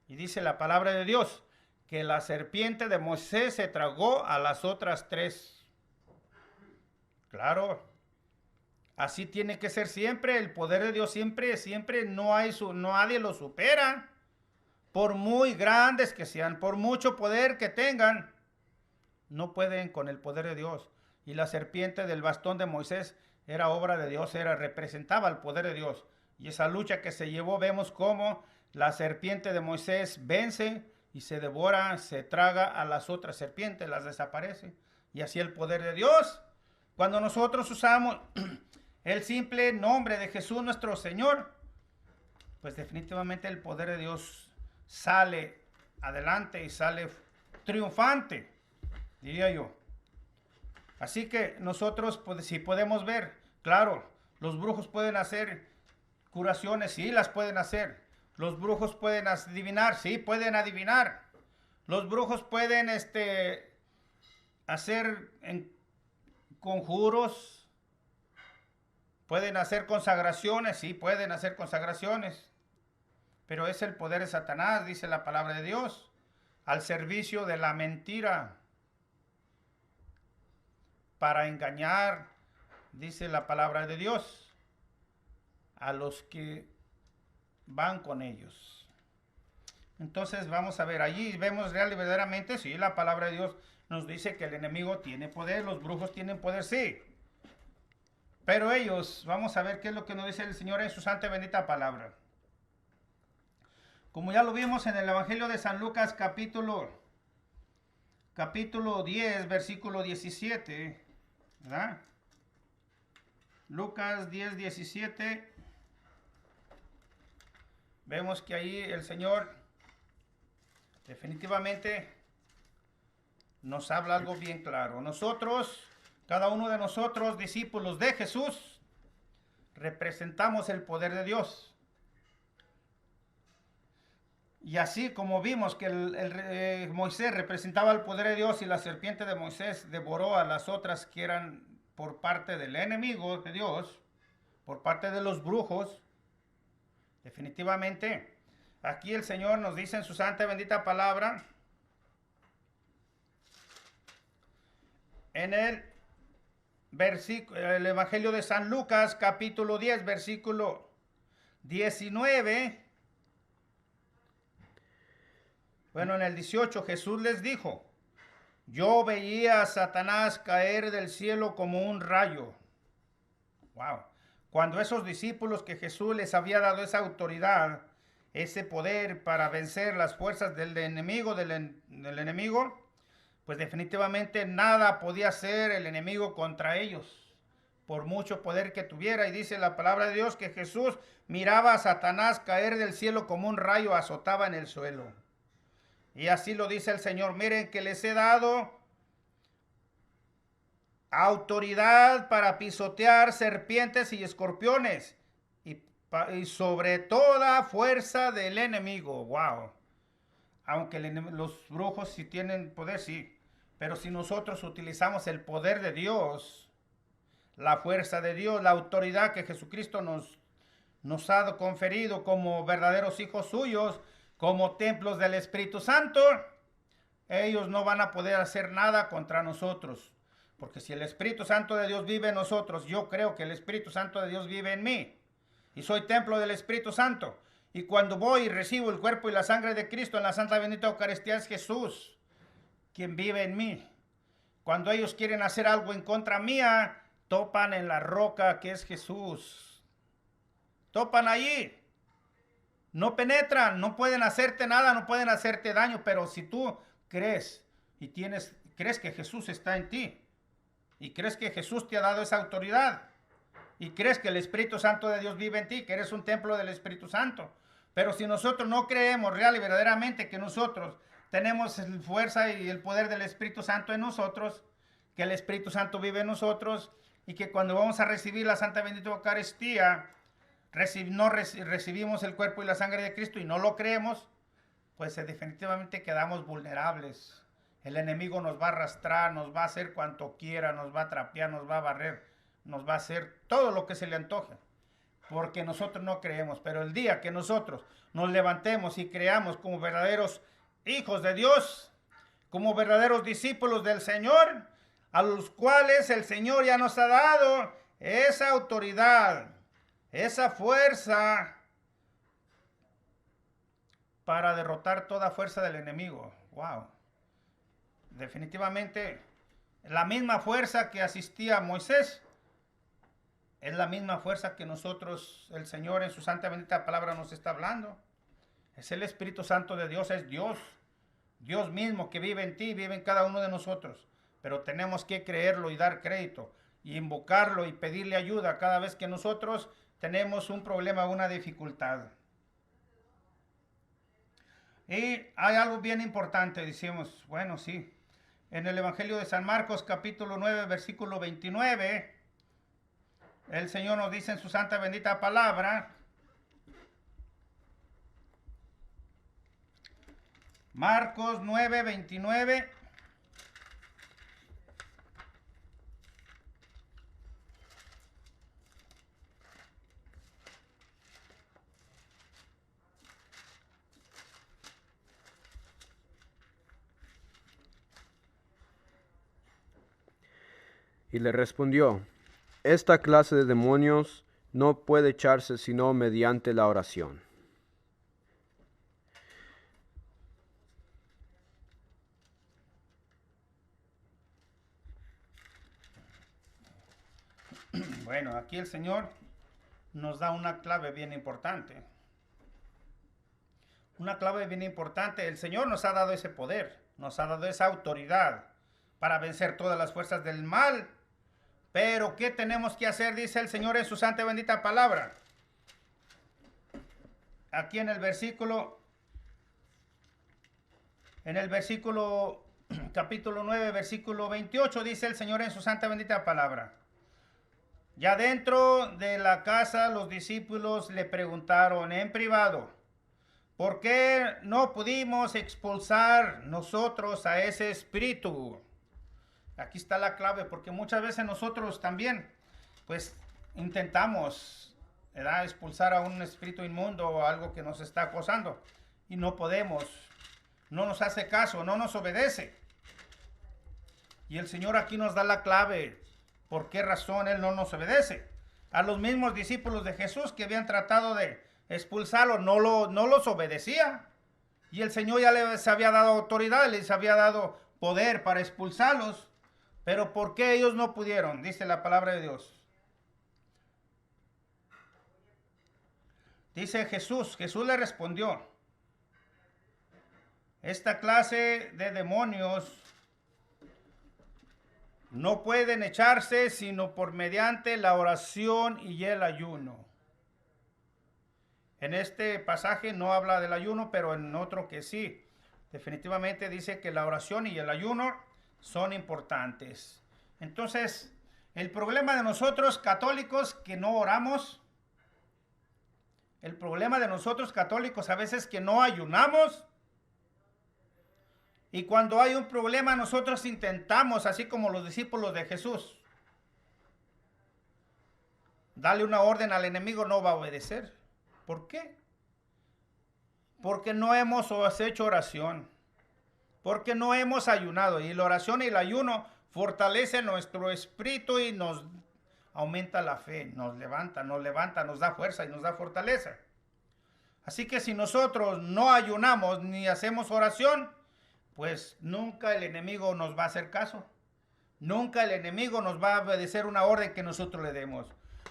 Y dice la palabra de Dios que la serpiente de Moisés se tragó a las otras 3. Claro, así tiene que ser siempre. El poder de Dios siempre nadie lo supera. Por muy grandes que sean, por mucho poder que tengan, no pueden con el poder de Dios. Y la serpiente del bastón de Moisés era obra de Dios, representaba el poder de Dios. Y esa lucha que se llevó, vemos cómo la serpiente de Moisés vence y se devora, se traga a las otras serpientes, las desaparece. Y así el poder de Dios. Cuando nosotros usamos el simple nombre de Jesús nuestro Señor, pues definitivamente el poder de Dios sale adelante y sale triunfante, diría yo. Así que nosotros, pues, si podemos ver, claro, los brujos pueden hacer curaciones, sí, las pueden hacer. Los brujos pueden adivinar, sí, pueden adivinar. Los brujos pueden hacer conjuros, pueden hacer consagraciones, sí, pueden hacer consagraciones. Pero es el poder de Satanás, dice la palabra de Dios, al servicio de la mentira, para engañar, dice la palabra de Dios, a los que van con ellos. Entonces vamos a ver, allí vemos real y verdaderamente, sí, la palabra de Dios nos dice que el enemigo tiene poder, los brujos tienen poder, sí. Pero ellos, vamos a ver qué es lo que nos dice el Señor en su santa y bendita palabra. Como ya lo vimos en el Evangelio de San Lucas capítulo 10, versículo 17, ¿verdad? Lucas 10, 17. Vemos que ahí el Señor definitivamente nos habla algo bien claro. Nosotros, cada uno de nosotros, discípulos de Jesús, representamos el poder de Dios. Y así como vimos que Moisés representaba el poder de Dios y la serpiente de Moisés devoró a las otras que eran por parte del enemigo de Dios, por parte de los brujos, definitivamente, aquí el Señor nos dice en su santa y bendita palabra, en el Evangelio de San Lucas, capítulo 10, versículo 19. Bueno, en el 18 Jesús les dijo, yo veía a Satanás caer del cielo como un rayo. Wow. Cuando esos discípulos que Jesús les había dado esa autoridad, ese poder para vencer las fuerzas del enemigo, pues definitivamente nada podía hacer el enemigo contra ellos, por mucho poder que tuviera. Y dice la palabra de Dios que Jesús miraba a Satanás caer del cielo como un rayo azotaba en el suelo. Y así lo dice el Señor: miren que les he dado autoridad para pisotear serpientes y escorpiones y sobre toda fuerza del enemigo. Wow. Aunque los brujos sí tienen poder, sí. Pero si nosotros utilizamos el poder de Dios, la fuerza de Dios, la autoridad que Jesucristo nos ha conferido como verdaderos hijos suyos, como templos del Espíritu Santo, ellos no van a poder hacer nada contra nosotros. Porque si el Espíritu Santo de Dios vive en nosotros, yo creo que el Espíritu Santo de Dios vive en mí. Y soy templo del Espíritu Santo. Y cuando voy y recibo el cuerpo y la sangre de Cristo en la Santa Bendita Eucaristía, es Jesús quien vive en mí. Cuando ellos quieren hacer algo en contra mía, topan en la roca que es Jesús. Topan allí. No penetran, no pueden hacerte nada, no pueden hacerte daño. Pero si tú crees y crees que Jesús está en ti, y crees que Jesús te ha dado esa autoridad, y crees que el Espíritu Santo de Dios vive en ti, que eres un templo del Espíritu Santo. Pero si nosotros no creemos real y verdaderamente que nosotros tenemos la fuerza y el poder del Espíritu Santo en nosotros, que el Espíritu Santo vive en nosotros, y que cuando vamos a recibir la Santa Bendita Eucaristía, recibimos el cuerpo y la sangre de Cristo y no lo creemos, pues definitivamente quedamos vulnerables. El enemigo nos va a arrastrar, nos va a hacer cuanto quiera, nos va a trapear, nos va a barrer, nos va a hacer todo lo que se le antoje, porque nosotros no creemos. Pero el día que nosotros nos levantemos y creamos como verdaderos hijos de Dios, como verdaderos discípulos del Señor, a los cuales el Señor ya nos ha dado esa autoridad, esa fuerza para derrotar toda fuerza del enemigo. Wow. Definitivamente, la misma fuerza que asistía a Moisés es la misma fuerza que nosotros, el Señor en su santa bendita palabra nos está hablando. Es el Espíritu Santo de Dios, es Dios. Dios mismo que vive en ti, vive en cada uno de nosotros. Pero tenemos que creerlo y dar crédito, y invocarlo y pedirle ayuda cada vez que nosotros tenemos un problema, una dificultad. Y hay algo bien importante, decimos, bueno, sí. En el Evangelio de San Marcos, capítulo 9, versículo 29, el Señor nos dice en su santa bendita palabra, Marcos 9, 29. Y le respondió: esta clase de demonios no puede echarse sino mediante la oración. Bueno, aquí el Señor nos da una clave bien importante. Una clave bien importante. El Señor nos ha dado ese poder, nos ha dado esa autoridad para vencer todas las fuerzas del mal. Pero ¿qué tenemos que hacer? Dice el Señor en su santa y bendita palabra. Aquí en el versículo capítulo 9, versículo 28, dice el Señor en su santa y bendita palabra. Ya dentro de la casa los discípulos le preguntaron en privado: ¿por qué no pudimos expulsar nosotros a ese espíritu? Aquí está la clave, porque muchas veces nosotros también, pues, intentamos, ¿verdad?, expulsar a un espíritu inmundo o algo que nos está acosando, y no podemos, no nos hace caso, no nos obedece. Y el Señor aquí nos da la clave, por qué razón Él no nos obedece. A los mismos discípulos de Jesús que habían tratado de expulsarlo, no los obedecía. Y el Señor ya les había dado autoridad, les había dado poder para expulsarlos. Pero ¿por qué ellos no pudieron? Dice la palabra de Dios. Dice Jesús le respondió: esta clase de demonios no pueden echarse sino por mediante la oración y el ayuno. En este pasaje no habla del ayuno, pero en otro que sí. Definitivamente dice que la oración y el ayuno son importantes. Entonces, el problema de nosotros católicos que no oramos, el problema de nosotros católicos a veces que no ayunamos, y cuando hay un problema nosotros intentamos, así como los discípulos de Jesús, darle una orden al enemigo, no va a obedecer. ¿Por qué? Porque no hemos hecho oración, porque no hemos ayunado, y la oración y el ayuno fortalece nuestro espíritu y nos aumenta la fe, nos levanta, nos da fuerza y nos da fortaleza. Así que si nosotros no ayunamos ni hacemos oración, pues nunca el enemigo nos va a hacer caso. Nunca el enemigo nos va a obedecer una orden que nosotros le demos.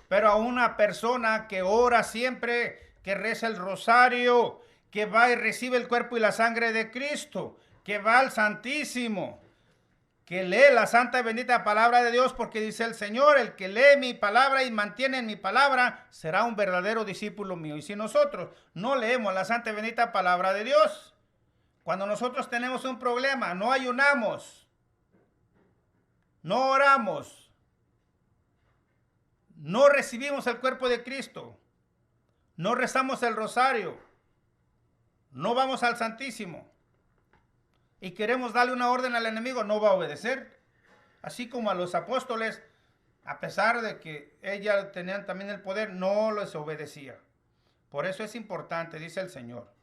Pero a una persona que ora siempre, que reza el rosario, que va y recibe el cuerpo y la sangre de Cristo, que va al Santísimo, que lee la santa y bendita palabra de Dios, porque dice el Señor, el que lee mi palabra y mantiene mi palabra, será un verdadero discípulo mío. Y si nosotros no leemos la santa y bendita palabra de Dios, cuando nosotros tenemos un problema, no ayunamos, no oramos, no recibimos el cuerpo de Cristo, no rezamos el rosario, no vamos al Santísimo y queremos darle una orden al enemigo, no va a obedecer. Así como a los apóstoles, a pesar de que ellos tenían también el poder, no les obedecía. Por eso es importante, dice el Señor,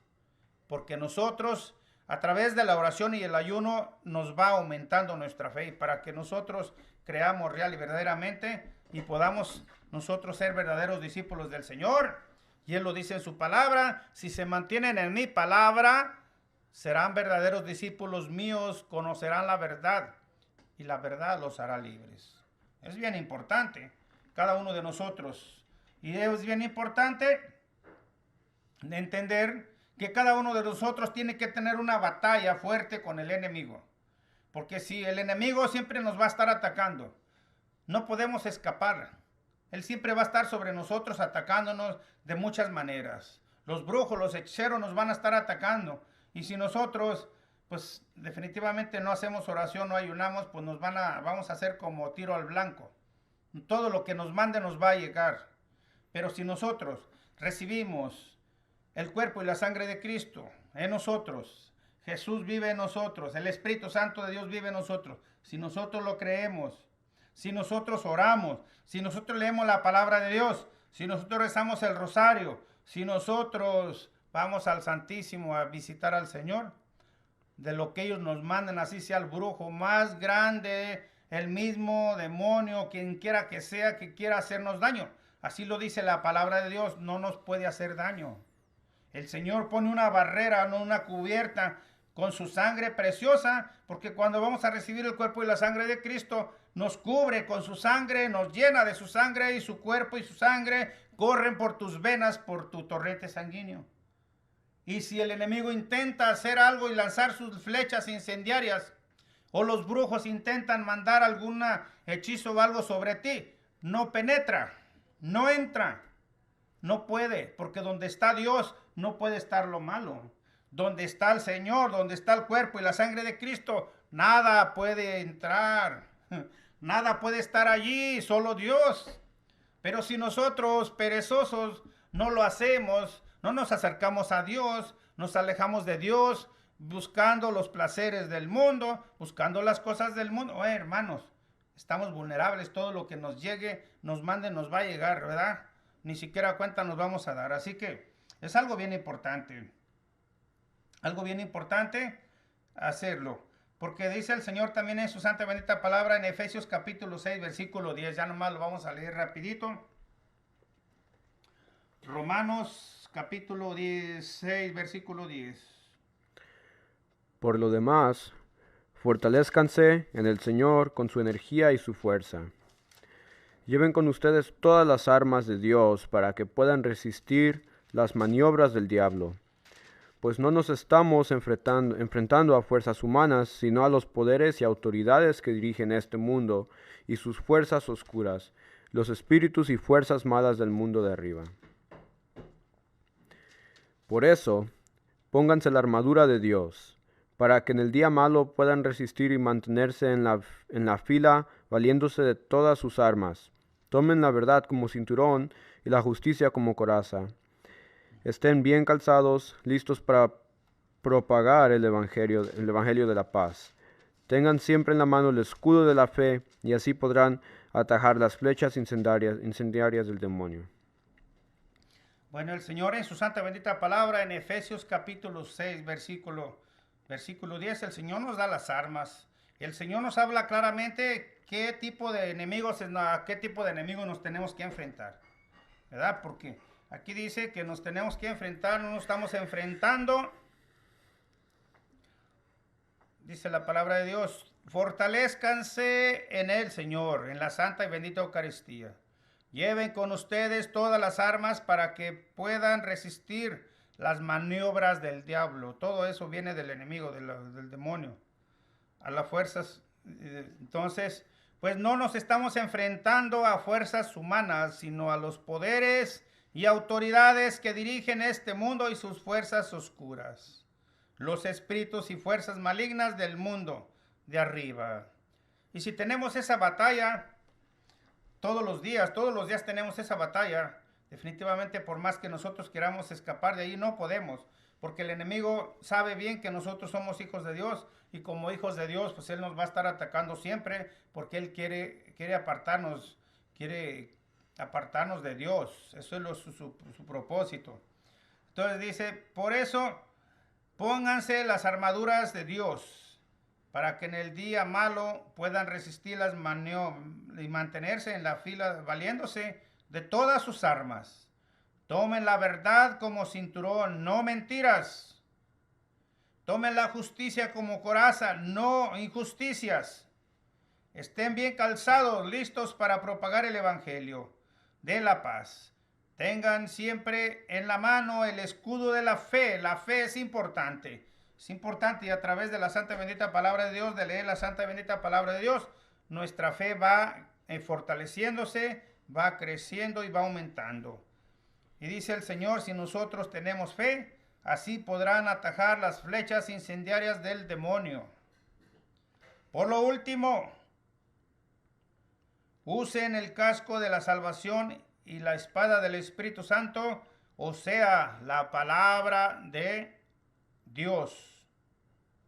porque nosotros a través de la oración y el ayuno nos va aumentando nuestra fe, y para que nosotros creamos real y verdaderamente y podamos nosotros ser verdaderos discípulos del Señor. Y Él lo dice en su palabra: si se mantienen en mi palabra, serán verdaderos discípulos míos, conocerán la verdad y la verdad los hará libres. Es bien importante cada uno de nosotros, y es bien importante entender que cada uno de nosotros tiene que tener una batalla fuerte con el enemigo, porque si el enemigo siempre nos va a estar atacando, no podemos escapar. Él siempre va a estar sobre nosotros atacándonos de muchas maneras. Los brujos, los hechiceros nos van a estar atacando, y si nosotros pues definitivamente no hacemos oración, no ayunamos, pues vamos a hacer como tiro al blanco. Todo lo que nos mande nos va a llegar. Pero si nosotros recibimos el cuerpo y la sangre de Cristo en nosotros, Jesús vive en nosotros, el Espíritu Santo de Dios vive en nosotros, si nosotros lo creemos, si nosotros oramos, si nosotros leemos la palabra de Dios, si nosotros rezamos el rosario, si nosotros vamos al Santísimo a visitar al Señor, de lo que ellos nos mandan, así sea el brujo más grande, el mismo demonio, quien quiera que sea, que quiera hacernos daño, así lo dice la palabra de Dios, no nos puede hacer daño. El Señor pone una barrera, no una cubierta, con su sangre preciosa, porque cuando vamos a recibir el cuerpo y la sangre de Cristo, nos cubre con su sangre, nos llena de su sangre, y su cuerpo y su sangre corren por tus venas, por tu torrente sanguíneo. Y si el enemigo intenta hacer algo y lanzar sus flechas incendiarias, o los brujos intentan mandar algún hechizo o algo sobre ti, no penetra, no entra, no puede, porque donde está Dios no puede estar lo malo. Donde está el Señor, donde está el cuerpo y la sangre de Cristo, nada puede entrar, nada puede estar allí, solo Dios. Pero si nosotros, perezosos, no lo hacemos, no nos acercamos a Dios, nos alejamos de Dios, buscando los placeres del mundo, buscando las cosas del mundo. Hermanos, estamos vulnerables, todo lo que nos llegue, nos mande, nos va a llegar, ¿verdad? Ni siquiera cuenta nos vamos a dar. Así que es algo bien importante. Algo bien importante hacerlo. Porque dice el Señor también en su santa y bendita palabra en Efesios capítulo 6, versículo 10. Ya nomás lo vamos a leer rapidito. Romanos capítulo 16, versículo 10. Por lo demás, fortalézcanse en el Señor con su energía y su fuerza. Lleven con ustedes todas las armas de Dios para que puedan resistir las maniobras del diablo. pues no nos estamos enfrentando a fuerzas humanas, sino a los poderes y autoridades que dirigen este mundo y sus fuerzas oscuras, los espíritus y fuerzas malas del mundo de arriba. Por eso, pónganse la armadura de Dios, para que en el día malo puedan resistir y mantenerse en la fila, valiéndose de todas sus armas. Tomen la verdad como cinturón y la justicia como coraza. Estén bien calzados, listos para propagar el evangelio de la paz. Tengan siempre en la mano el escudo de la fe, y así podrán atajar las flechas incendiarias del demonio. Bueno, el Señor en su santa bendita palabra en Efesios capítulo 6, versículo 10, el Señor nos da las armas. El Señor nos habla claramente a qué tipo de enemigos nos tenemos que enfrentar, ¿verdad? Porque aquí dice que nos tenemos que enfrentar, no nos estamos enfrentando. Dice la palabra de Dios, fortalezcanse en el Señor, en la santa y bendita Eucaristía. Lleven con ustedes todas las armas para que puedan resistir las maniobras del diablo. Todo eso viene del enemigo, del demonio, a las fuerzas. Entonces, pues no nos estamos enfrentando a fuerzas humanas, sino a los poderes y autoridades que dirigen este mundo y sus fuerzas oscuras, los espíritus y fuerzas malignas del mundo de arriba. Y si tenemos esa batalla todos los días tenemos esa batalla, definitivamente por más que nosotros queramos escapar de ahí, no podemos, porque el enemigo sabe bien que nosotros somos hijos de Dios, y como hijos de Dios, pues Él nos va a estar atacando siempre, porque Él quiere apartarnos de Dios. Eso es su propósito. Entonces dice, por eso, pónganse las armaduras de Dios, para que en el día malo puedan resistir las maniobras y mantenerse en la fila, valiéndose de todas sus armas. Tomen la verdad como cinturón, no mentiras. Tomen la justicia como coraza, no injusticias. Estén bien calzados, listos para propagar el evangelio de la paz. Tengan siempre en la mano el escudo de la fe. La fe es importante. Es importante, y a través de la santa y bendita palabra de Dios, de leer la santa y bendita palabra de Dios, nuestra fe va fortaleciéndose, va creciendo y va aumentando. Y dice el Señor, si nosotros tenemos fe, así podrán atajar las flechas incendiarias del demonio. Por lo último, usen el casco de la salvación y la espada del Espíritu Santo, o sea, la palabra de Dios.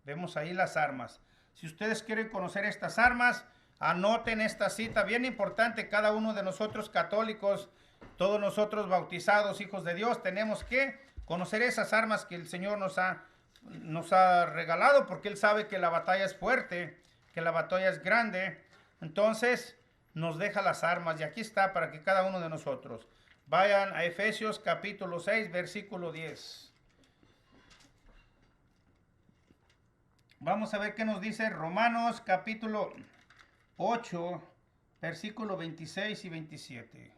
Vemos ahí las armas. Si ustedes quieren conocer estas armas, anoten esta cita bien importante. Cada uno de nosotros católicos, todos nosotros bautizados, hijos de Dios, tenemos que conocer esas armas que el Señor nos ha regalado, porque Él sabe que la batalla es fuerte, que la batalla es grande. Entonces nos deja las armas, y aquí está para que cada uno de nosotros vayan a Efesios capítulo 6, versículo 10. Vamos a ver qué nos dice Romanos capítulo 8, versículo 26 y 27.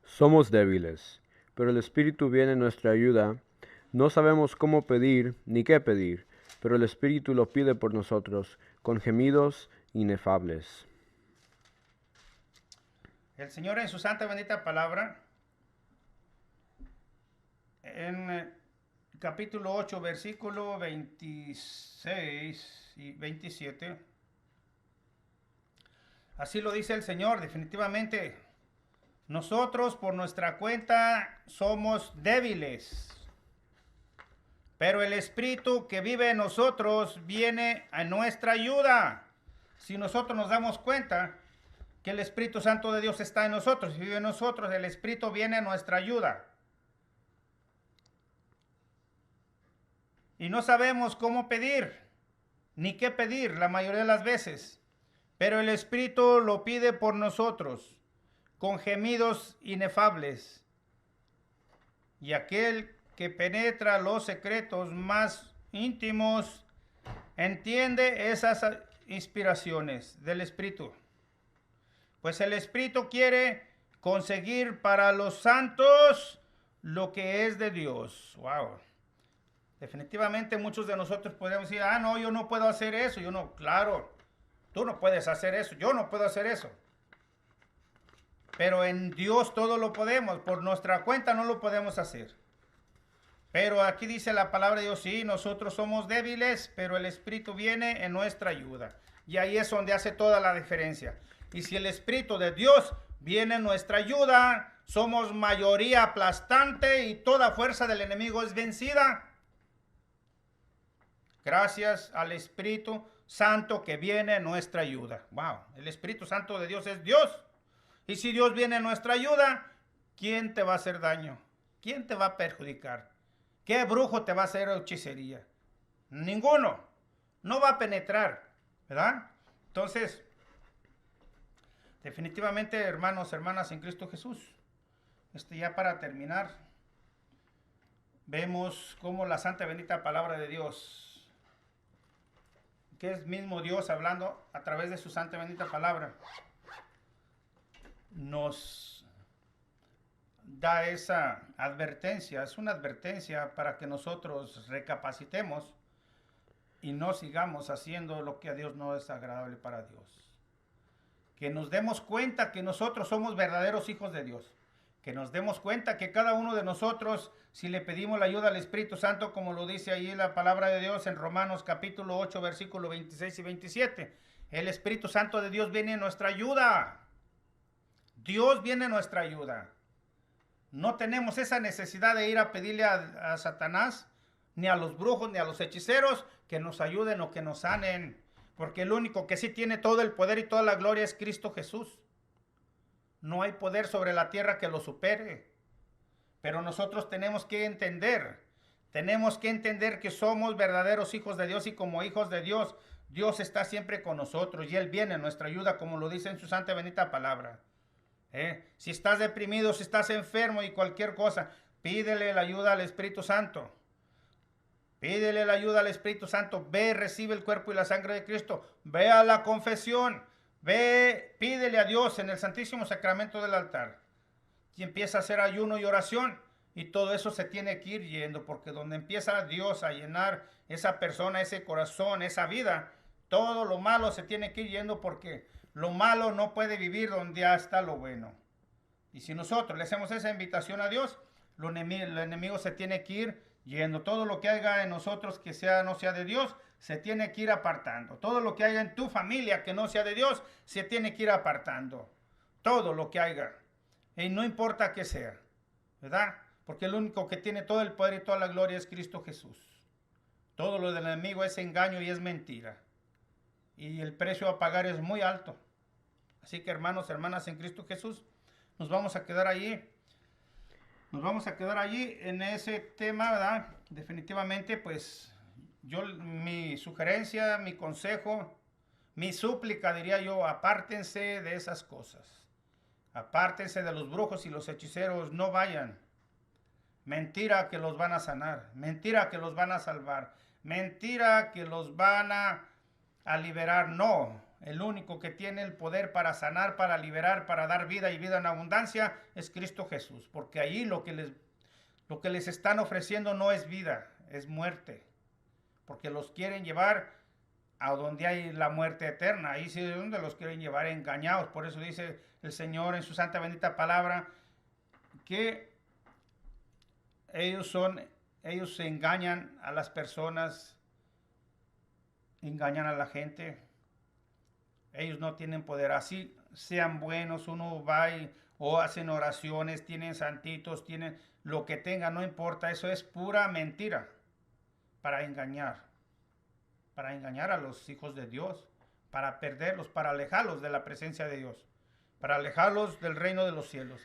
Somos débiles, pero el Espíritu viene en nuestra ayuda. No sabemos cómo pedir ni qué pedir, pero el Espíritu lo pide por nosotros, con gemidos inefables. El Señor en su santa bendita palabra, en capítulo 8, versículo 26 y 27, así lo dice el Señor, definitivamente, nosotros por nuestra cuenta somos débiles, pero el Espíritu que vive en nosotros viene a nuestra ayuda. Si nosotros nos damos cuenta que el Espíritu Santo de Dios está en nosotros y vive en nosotros, el Espíritu viene a nuestra ayuda. Y no sabemos cómo pedir, ni qué pedir la mayoría de las veces, pero el Espíritu lo pide por nosotros, con gemidos inefables. Y aquel que penetra los secretos más íntimos, entiende esas inspiraciones del Espíritu. Pues el Espíritu quiere conseguir para los santos lo que es de Dios. Wow. Definitivamente muchos de nosotros podemos decir, no, yo no puedo hacer eso. Yo no, claro, tú no puedes hacer eso, yo no puedo hacer eso. Pero en Dios todo lo podemos, por nuestra cuenta no lo podemos hacer. Pero aquí dice la palabra de Dios, sí, nosotros somos débiles, pero el Espíritu viene en nuestra ayuda. Y ahí es donde hace toda la diferencia. Y si el Espíritu de Dios viene en nuestra ayuda, somos mayoría aplastante y toda fuerza del enemigo es vencida. Gracias al Espíritu Santo que viene en nuestra ayuda. Wow, el Espíritu Santo de Dios es Dios. Y si Dios viene en nuestra ayuda, ¿quién te va a hacer daño? ¿Quién te va a perjudicar? ¿Qué brujo te va a hacer hechicería? Ninguno. No va a penetrar, ¿verdad? Entonces, definitivamente, hermanos, hermanas en Cristo Jesús, ya para terminar, vemos cómo la santa y bendita palabra de Dios, que es mismo Dios hablando a través de su santa y bendita palabra, nos da esa advertencia. Es una advertencia para que nosotros recapacitemos y no sigamos haciendo lo que a Dios no es agradable para Dios. Que nos demos cuenta que nosotros somos verdaderos hijos de Dios. Que nos demos cuenta que cada uno de nosotros, si le pedimos la ayuda al Espíritu Santo, como lo dice ahí la palabra de Dios en Romanos capítulo 8, versículo 26 y 27, el Espíritu Santo de Dios viene en nuestra ayuda. Dios viene en nuestra ayuda. No tenemos esa necesidad de ir a pedirle a Satanás, ni a los brujos, ni a los hechiceros, que nos ayuden o que nos sanen. Porque el único que sí tiene todo el poder y toda la gloria es Cristo Jesús. No hay poder sobre la tierra que lo supere. Pero nosotros tenemos que entender que somos verdaderos hijos de Dios y como hijos de Dios, Dios está siempre con nosotros y Él viene en nuestra ayuda, como lo dice en su santa y bendita palabra. Si estás deprimido, si estás enfermo y cualquier cosa, pídele la ayuda al Espíritu Santo. Pídele la ayuda al Espíritu Santo. Ve, recibe el cuerpo y la sangre de Cristo. Ve a la confesión. Ve, pídele a Dios en el Santísimo Sacramento del altar. Y empieza a hacer ayuno y oración. Y todo eso se tiene que ir yendo, porque donde empieza Dios a llenar esa persona, ese corazón, esa vida, todo lo malo se tiene que ir yendo, porque lo malo no puede vivir donde ya está lo bueno. Y si nosotros le hacemos esa invitación a Dios, el enemigo se tiene que ir yendo. Todo lo que haya en nosotros que no sea de Dios, se tiene que ir apartando. Todo lo que haya en tu familia que no sea de Dios, se tiene que ir apartando. Todo lo que haya. Y no importa qué sea, ¿verdad? Porque el único que tiene todo el poder y toda la gloria es Cristo Jesús. Todo lo del enemigo es engaño y es mentira. Y el precio a pagar es muy alto. Así que, hermanos, hermanas en Cristo Jesús, nos vamos a quedar allí. Nos vamos a quedar allí en ese tema, ¿verdad? Definitivamente, pues, mi sugerencia, mi consejo, mi súplica, diría yo, apártense de esas cosas. Apártense de los brujos y los hechiceros, no vayan. Mentira que los van a sanar, mentira que los van a salvar, mentira que los van a liberar. No, el único que tiene el poder para sanar, para liberar, para dar vida y vida en abundancia es Cristo Jesús. Porque ahí lo que les están ofreciendo no es vida, es muerte. Porque los quieren llevar a donde hay la muerte eterna. Ahí sí es donde los quieren llevar engañados. Por eso dice el Señor en su santa bendita palabra que ellos se engañan a las personas, engañan a la gente. Ellos no tienen poder. Así sean buenos, uno va o hacen oraciones, tienen santitos, tienen lo que tengan, no importa. Eso es pura mentira para engañar a los hijos de Dios, para perderlos, para alejarlos de la presencia de Dios, para alejarlos del reino de los cielos.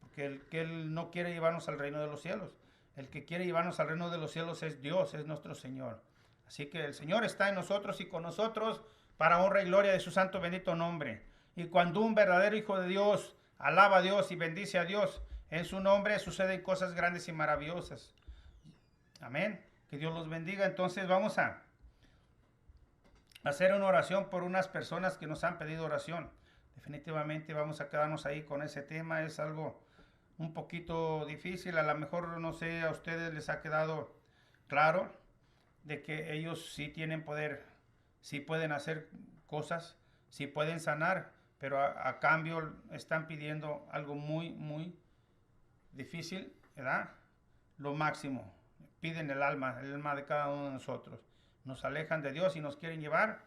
Porque el que Él no quiere llevarnos al reino de los cielos. El que quiere llevarnos al reino de los cielos es Dios, es nuestro Señor. Así que el Señor está en nosotros y con nosotros para honra y gloria de su santo bendito nombre. Y cuando un verdadero hijo de Dios alaba a Dios y bendice a Dios, en su nombre suceden cosas grandes y maravillosas. Amén. Que Dios los bendiga. Entonces vamos a hacer una oración por unas personas que nos han pedido oración. Definitivamente vamos a quedarnos ahí con ese tema. Es algo un poquito difícil. A lo mejor, no sé, a ustedes les ha quedado claro de que ellos sí tienen poder, sí pueden hacer cosas, sí pueden sanar, pero a cambio están pidiendo algo muy, muy difícil, ¿verdad? Lo máximo. Piden el alma de cada uno de nosotros. Nos alejan de Dios y nos quieren llevar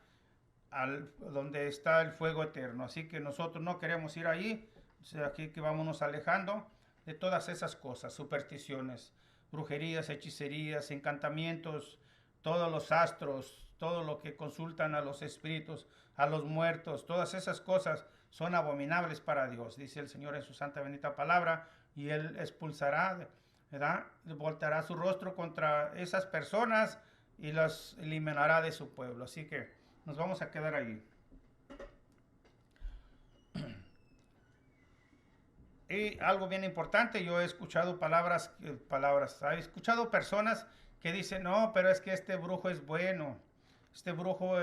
al donde está el fuego eterno. Así que nosotros no queremos ir ahí. O sea, aquí que vámonos alejando de todas esas cosas, supersticiones, brujerías, hechicerías, encantamientos, todos los astros, todo lo que consultan a los espíritus, a los muertos, todas esas cosas son abominables para Dios, dice el Señor en su santa bendita palabra, y Él expulsará, ¿verdad? Voltará su rostro contra esas personas y las eliminará de su pueblo. Así que nos vamos a quedar allí. Y algo bien importante, yo he escuchado he escuchado personas que dicen, no, pero es que este brujo es bueno, este brujo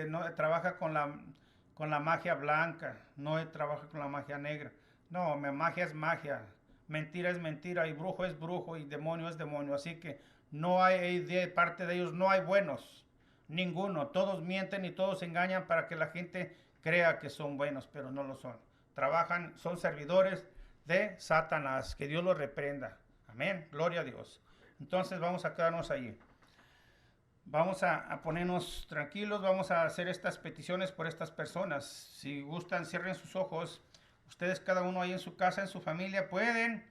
no trabaja con la magia blanca, no trabaja con la magia negra. No, magia es magia, mentira es mentira, y brujo es brujo, y demonio es demonio. Así que no hay, de parte de ellos no hay buenos, ninguno. Todos mienten y todos engañan para que la gente crea que son buenos, pero no lo son. Trabajan, son servidores de Satanás, que Dios los reprenda. Amén, gloria a Dios. Entonces vamos a quedarnos allí. Vamos a ponernos tranquilos, vamos a hacer estas peticiones por estas personas. Si gustan, cierren sus ojos. Ustedes, cada uno ahí en su casa, en su familia, pueden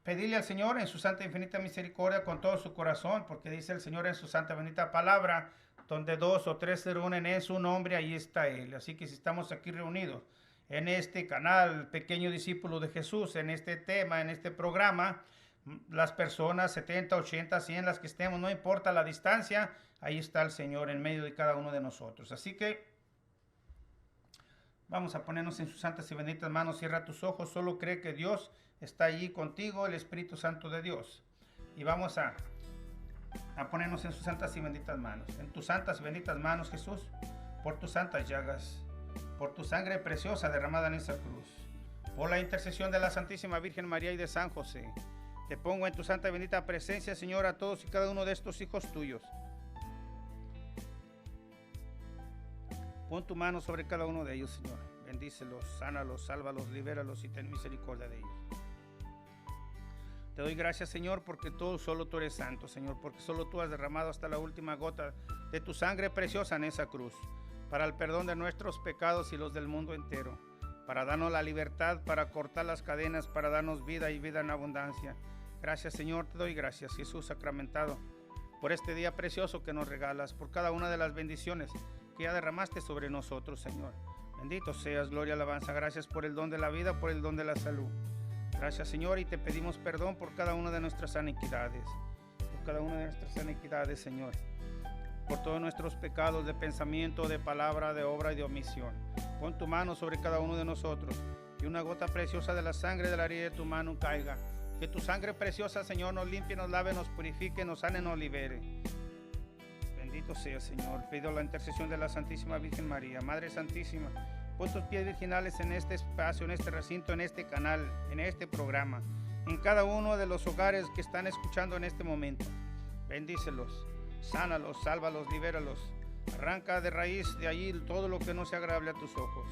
pedirle al Señor en su santa infinita misericordia con todo su corazón, porque dice el Señor en su santa bendita palabra, donde 2 o 3 se reúnen en su nombre, ahí está Él. Así que si estamos aquí reunidos en este canal, Pequeño Discípulo de Jesús, en este tema, en este programa, las personas 70, 80, 100, las que estemos, no importa la distancia, ahí está el Señor en medio de cada uno de nosotros. Así que vamos a ponernos en sus santas y benditas manos. Cierra tus ojos, solo cree que Dios está allí contigo, el Espíritu Santo de Dios. Y vamos a ponernos en sus santas y benditas manos. En tus santas y benditas manos, Jesús, por tus santas llagas, por tu sangre preciosa derramada en esa cruz, por la intercesión de la Santísima Virgen María y de San José, te pongo en tu santa y bendita presencia, Señor, a todos y cada uno de estos hijos tuyos. Pon tu mano sobre cada uno de ellos, Señor. Bendícelos, sánalos, sálvalos, libéralos y ten misericordia de ellos. Te doy gracias, Señor, porque solo tú eres santo, Señor, porque solo tú has derramado hasta la última gota de tu sangre preciosa en esa cruz, para el perdón de nuestros pecados y los del mundo entero, para darnos la libertad, para cortar las cadenas, para darnos vida y vida en abundancia. Gracias, Señor, te doy gracias, Jesús sacramentado, por este día precioso que nos regalas, por cada una de las bendiciones que ya derramaste sobre nosotros, Señor. Bendito seas, gloria, alabanza, gracias por el don de la vida, por el don de la salud. Gracias, Señor, y te pedimos perdón por cada una de nuestras iniquidades, Señor, por todos nuestros pecados de pensamiento, de palabra, de obra y de omisión. Pon tu mano sobre cada uno de nosotros y una gota preciosa de la sangre de la herida de tu mano caiga. Que tu sangre preciosa, Señor, nos limpie, nos lave, nos purifique, nos sane, nos libere. Bendito sea, Señor. Pido la intercesión de la Santísima Virgen María. Madre Santísima, pon tus pies virginales en este espacio, en este recinto, en este canal, en este programa, en cada uno de los hogares que están escuchando en este momento. Bendícelos, sánalos, sálvalos, libéralos. Arranca de raíz de allí todo lo que no sea agradable a tus ojos.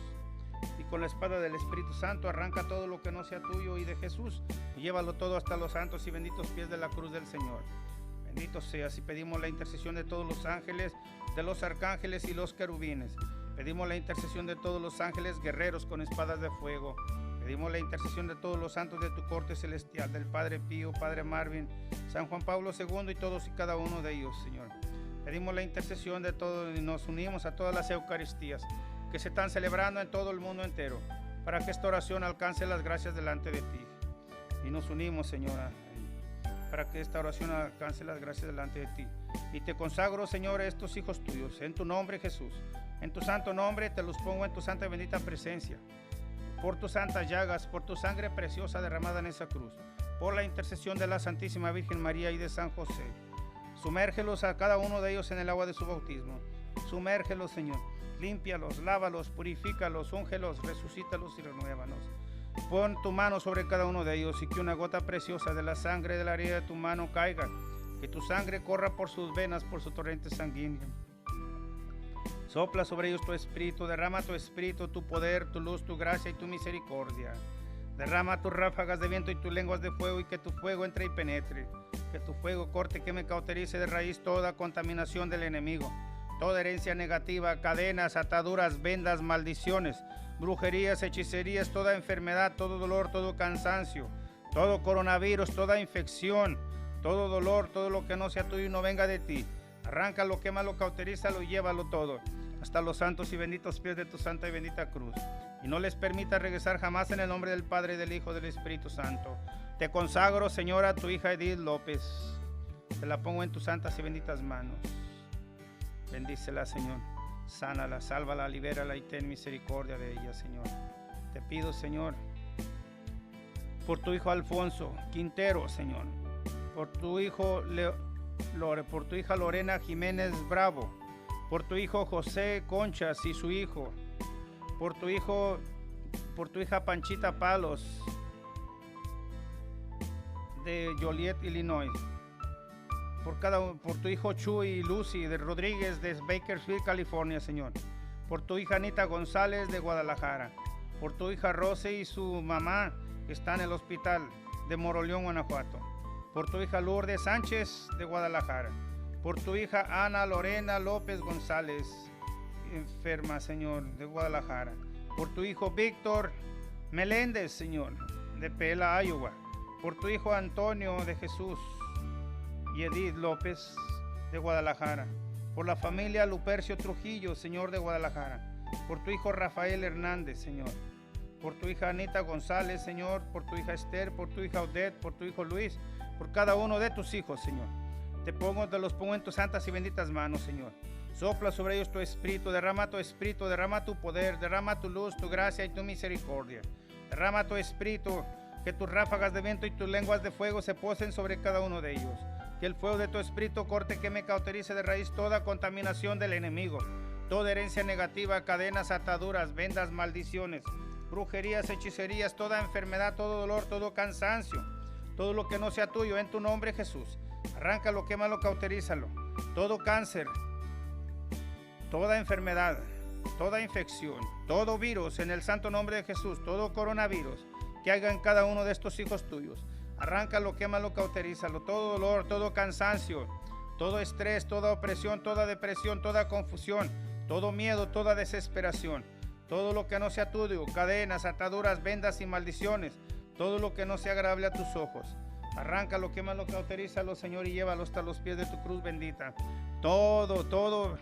Y con la espada del Espíritu Santo arranca todo lo que no sea tuyo y de Jesús, y llévalo todo hasta los santos y benditos pies de la cruz del Señor. Bendito seas, y pedimos la intercesión de todos los ángeles, de los arcángeles y los querubines. Pedimos la intercesión de todos los ángeles guerreros con espadas de fuego. Pedimos la intercesión de todos los santos de tu corte celestial, del Padre Pío, Padre Marvin, San Juan Pablo II y todos y cada uno de ellos, Señor. Pedimos la intercesión de todos y nos unimos a todas las Eucaristías que se están celebrando en todo el mundo entero, para que esta oración alcance las gracias delante de ti. Y nos unimos, Señora, para que esta oración alcance las gracias delante de ti. Y te consagro, Señor, a estos hijos tuyos, en tu nombre, Jesús. En tu santo nombre te los pongo en tu santa y bendita presencia. Por tus santas llagas, por tu sangre preciosa derramada en esa cruz, por la intercesión de la Santísima Virgen María y de San José. Sumérgelos a cada uno de ellos en el agua de su bautismo. Sumérgelos, Señor. límpialos, lávalos, purifícalos, úngelos, resucítalos y renuévanos. Pon tu mano sobre cada uno de ellos y que una gota preciosa de la sangre de la herida de tu mano caiga, que tu sangre corra por sus venas, por su torrente sanguíneo. Sopla sobre ellos tu espíritu, derrama tu espíritu, tu poder, tu luz, tu gracia y tu misericordia. Derrama tus ráfagas de viento y tus lenguas de fuego, y que tu fuego entre y penetre. Que tu fuego corte, que me cauterice de raíz toda contaminación del enemigo, toda herencia negativa, cadenas, ataduras, vendas, maldiciones, brujerías, hechicerías, toda enfermedad, todo dolor, todo cansancio, todo coronavirus, toda infección, todo dolor, todo lo que no sea tuyo y no venga de ti. Arráncalo, quémalo, cauterízalo y llévalo todo hasta los santos y benditos pies de tu santa y bendita cruz, y no les permita regresar jamás, en el nombre del Padre, del Hijo y del Espíritu Santo. Te consagro, Señora, a tu hija Edith López. Te la pongo en tus santas y benditas manos. Bendícela, Señor. Sánala, sálvala, libérala y ten misericordia de ella, Señor. Te pido, Señor, por tu hijo Alfonso Quintero, Señor, por tu hijo por tu hija Lorena Jiménez Bravo, por tu hijo José Conchas y su hijo, por tu hija Panchita Palos de Joliet, Illinois, por tu hijo Chuy Lucy de Rodríguez de Bakersfield, California, Señor, por tu hija Anita González de Guadalajara, por tu hija Rose y su mamá que está en el hospital de Moroleón, Guanajuato, por tu hija Lourdes Sánchez de Guadalajara, por tu hija Ana Lorena López González, enferma, Señor, de Guadalajara, por tu hijo Víctor Meléndez, Señor, de Pela, Iowa, por tu hijo Antonio de Jesús y Edith López de Guadalajara, por la familia Lupercio Trujillo, Señor, de Guadalajara, por tu hijo Rafael Hernández, Señor, por tu hija Anita González, Señor, por tu hija Esther, por tu hija Odette, por tu hijo Luis, por cada uno de tus hijos, Señor. Te los pongo en tus santas y benditas manos, Señor. Sopla sobre ellos tu espíritu, derrama tu poder, derrama tu luz, tu gracia y tu misericordia. Derrama tu espíritu, que tus ráfagas de viento y tus lenguas de fuego se posen sobre cada uno de ellos. Que el fuego de tu espíritu corte, que me cauterice de raíz toda contaminación del enemigo, toda herencia negativa, cadenas, ataduras, vendas, maldiciones, brujerías, hechicerías, toda enfermedad, todo dolor, todo cansancio, todo lo que no sea tuyo, en tu nombre, Jesús. Arráncalo, quémalo, cauterízalo. Todo cáncer, toda enfermedad, toda infección, todo virus, en el santo nombre de Jesús, todo coronavirus que haya en cada uno de estos hijos tuyos. Arráncalo, quémalo, cauterízalo. Todo dolor, todo cansancio, todo estrés, toda opresión, toda depresión, toda confusión, todo miedo, toda desesperación, todo lo que no sea tuyo, cadenas, ataduras, vendas y maldiciones, todo lo que no sea agradable a tus ojos. Arráncalo, quémalo, cauterízalo, Señor, y llévalo hasta los pies de tu cruz bendita. Toda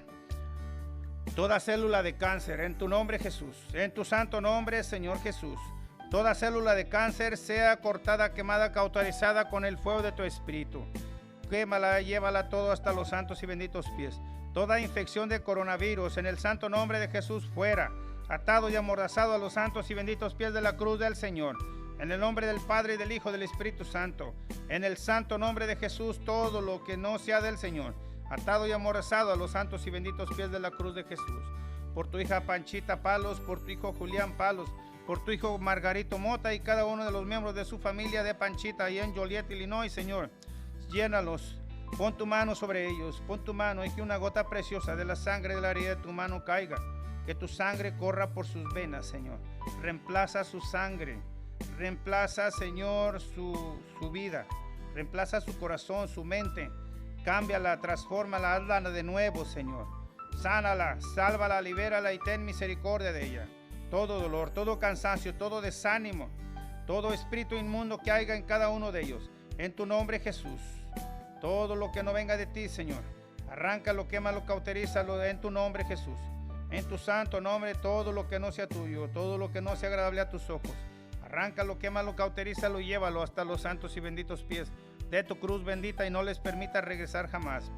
célula de cáncer, en tu nombre, Jesús, en tu santo nombre, Señor Jesús. Toda célula de cáncer sea cortada, quemada, cauterizada con el fuego de tu espíritu. Quémala, llévala todo hasta los santos y benditos pies. Toda infección de coronavirus, en el santo nombre de Jesús, fuera. Atado y amordazado a los santos y benditos pies de la cruz del Señor. En el nombre del Padre y del Hijo y del Espíritu Santo. En el santo nombre de Jesús, todo lo que no sea del Señor, atado y amordazado a los santos y benditos pies de la cruz de Jesús. Por tu hija Panchita Palos, por tu hijo Julián Palos, por tu hijo Margarito Mota y cada uno de los miembros de su familia de Panchita y en Joliet, Illinois, Señor. Llénalos, pon tu mano sobre ellos, pon tu mano y que una gota preciosa de la sangre de la herida de tu mano caiga. Que tu sangre corra por sus venas, Señor. Reemplaza su sangre. Reemplaza, Señor, su vida. Reemplaza su corazón, su mente. Cámbiala, transfórmala, hazla de nuevo, Señor. Sánala, sálvala, libérala y ten misericordia de ella. Todo dolor, todo cansancio, todo desánimo, todo espíritu inmundo que haya en cada uno de ellos. En tu nombre, Jesús. Todo lo que no venga de ti, Señor. Arráncalo, quémalo, cauterízalo en tu nombre, Jesús. En tu santo nombre, todo lo que no sea tuyo, todo lo que no sea agradable a tus ojos. Arráncalo, quémalo, cauterízalo y llévalo hasta los santos y benditos pies de tu cruz bendita y no les permita regresar jamás.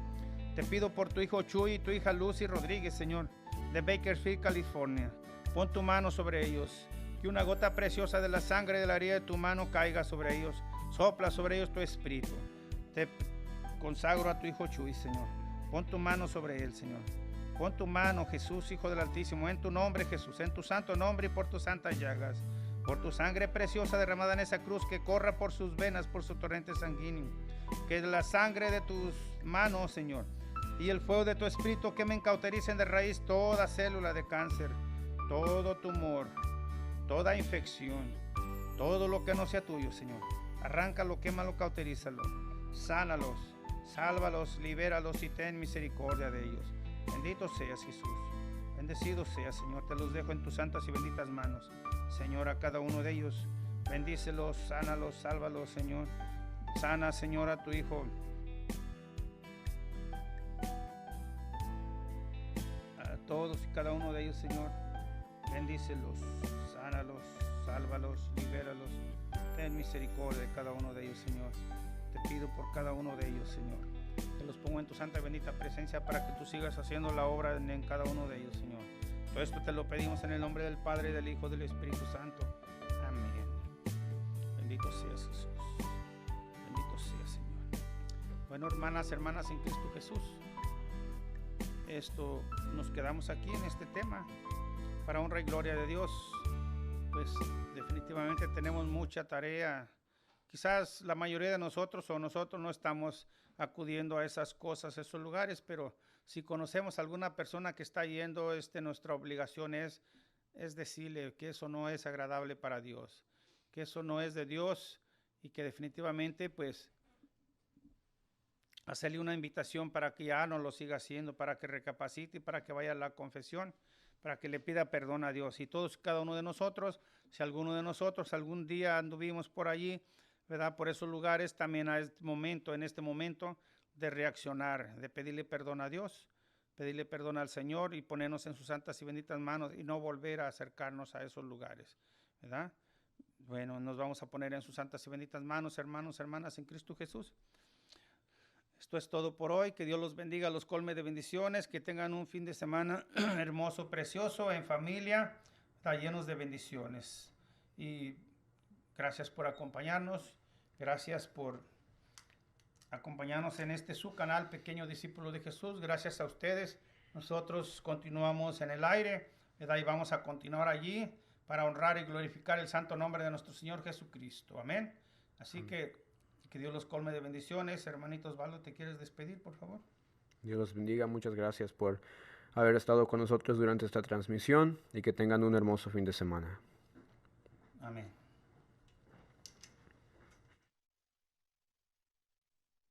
Te pido por tu hijo Chuy y tu hija Lucy Rodríguez, Señor, de Bakersfield, California. Pon tu mano sobre ellos, que una gota preciosa de la sangre de la herida de tu mano caiga sobre ellos. Sopla sobre ellos tu espíritu. Te consagro a tu hijo Chuy, Señor. Pon tu mano sobre él, Señor. Pon tu mano, Jesús, Hijo del Altísimo, en tu nombre, Jesús, en tu santo nombre y por tus santas llagas, por tu sangre preciosa derramada en esa cruz, que corra por sus venas, por su torrente sanguíneo, que la sangre de tus manos, Señor, y el fuego de tu espíritu quemen, cautericen de raíz toda célula de cáncer, todo tumor, toda infección, todo lo que no sea tuyo, Señor. Arráncalo, quémalo, cauterízalo, sánalos, sálvalos, libéralos y ten misericordia de ellos. Bendito seas, Jesús. Bendecido seas, Señor. Te los dejo en tus santas y benditas manos. Señor, a cada uno de ellos, bendícelos, sánalos, sálvalos, Señor. Sana, Señor, a tu Hijo. A todos y cada uno de ellos, Señor. Bendícelos, sánalos, sálvalos, libéralos. Ten misericordia de cada uno de ellos, Señor. Te pido por cada uno de ellos, Señor. Te los pongo en tu santa y bendita presencia para que tú sigas haciendo la obra en cada uno de ellos, Señor. Todo esto te lo pedimos en el nombre del Padre, del Hijo y del Espíritu Santo. Amén. Bendito seas, Jesús. Bendito seas, Señor. Bueno, hermanas en Cristo Jesús, nos quedamos aquí en este tema para honra y gloria de Dios. Pues definitivamente tenemos mucha tarea. Quizás la mayoría de nosotros no estamos acudiendo a esas cosas, a esos lugares, pero si conocemos a alguna persona que está yendo, nuestra obligación es decirle que eso no es agradable para Dios, que eso no es de Dios y que definitivamente pues hacerle una invitación para que ya no lo siga haciendo, para que recapacite y para que vaya a la confesión, para que le pida perdón a Dios. Y todos, cada uno de nosotros, si alguno de nosotros algún día anduvimos por allí, ¿verdad? Por esos lugares, también en este momento de reaccionar, de pedirle perdón a Dios, pedirle perdón al Señor y ponernos en sus santas y benditas manos y no volver a acercarnos a esos lugares, ¿verdad? Bueno, nos vamos a poner en sus santas y benditas manos, hermanos, hermanas en Cristo Jesús. Esto es todo por hoy. Que Dios los bendiga, los colme de bendiciones, que tengan un fin de semana hermoso, precioso, en familia, está llenos de bendiciones. Y gracias por acompañarnos, gracias por acompañarnos en su canal Pequeño Discípulo de Jesús. Gracias a ustedes. Nosotros continuamos en el aire, ¿verdad? Y vamos a continuar allí para honrar y glorificar el santo nombre de nuestro Señor Jesucristo. Amén. Así que Dios los colme de bendiciones. Hermanito Osvaldo, ¿te quieres despedir, por favor? Dios los bendiga. Muchas gracias por haber estado con nosotros durante esta transmisión y que tengan un hermoso fin de semana. Amén.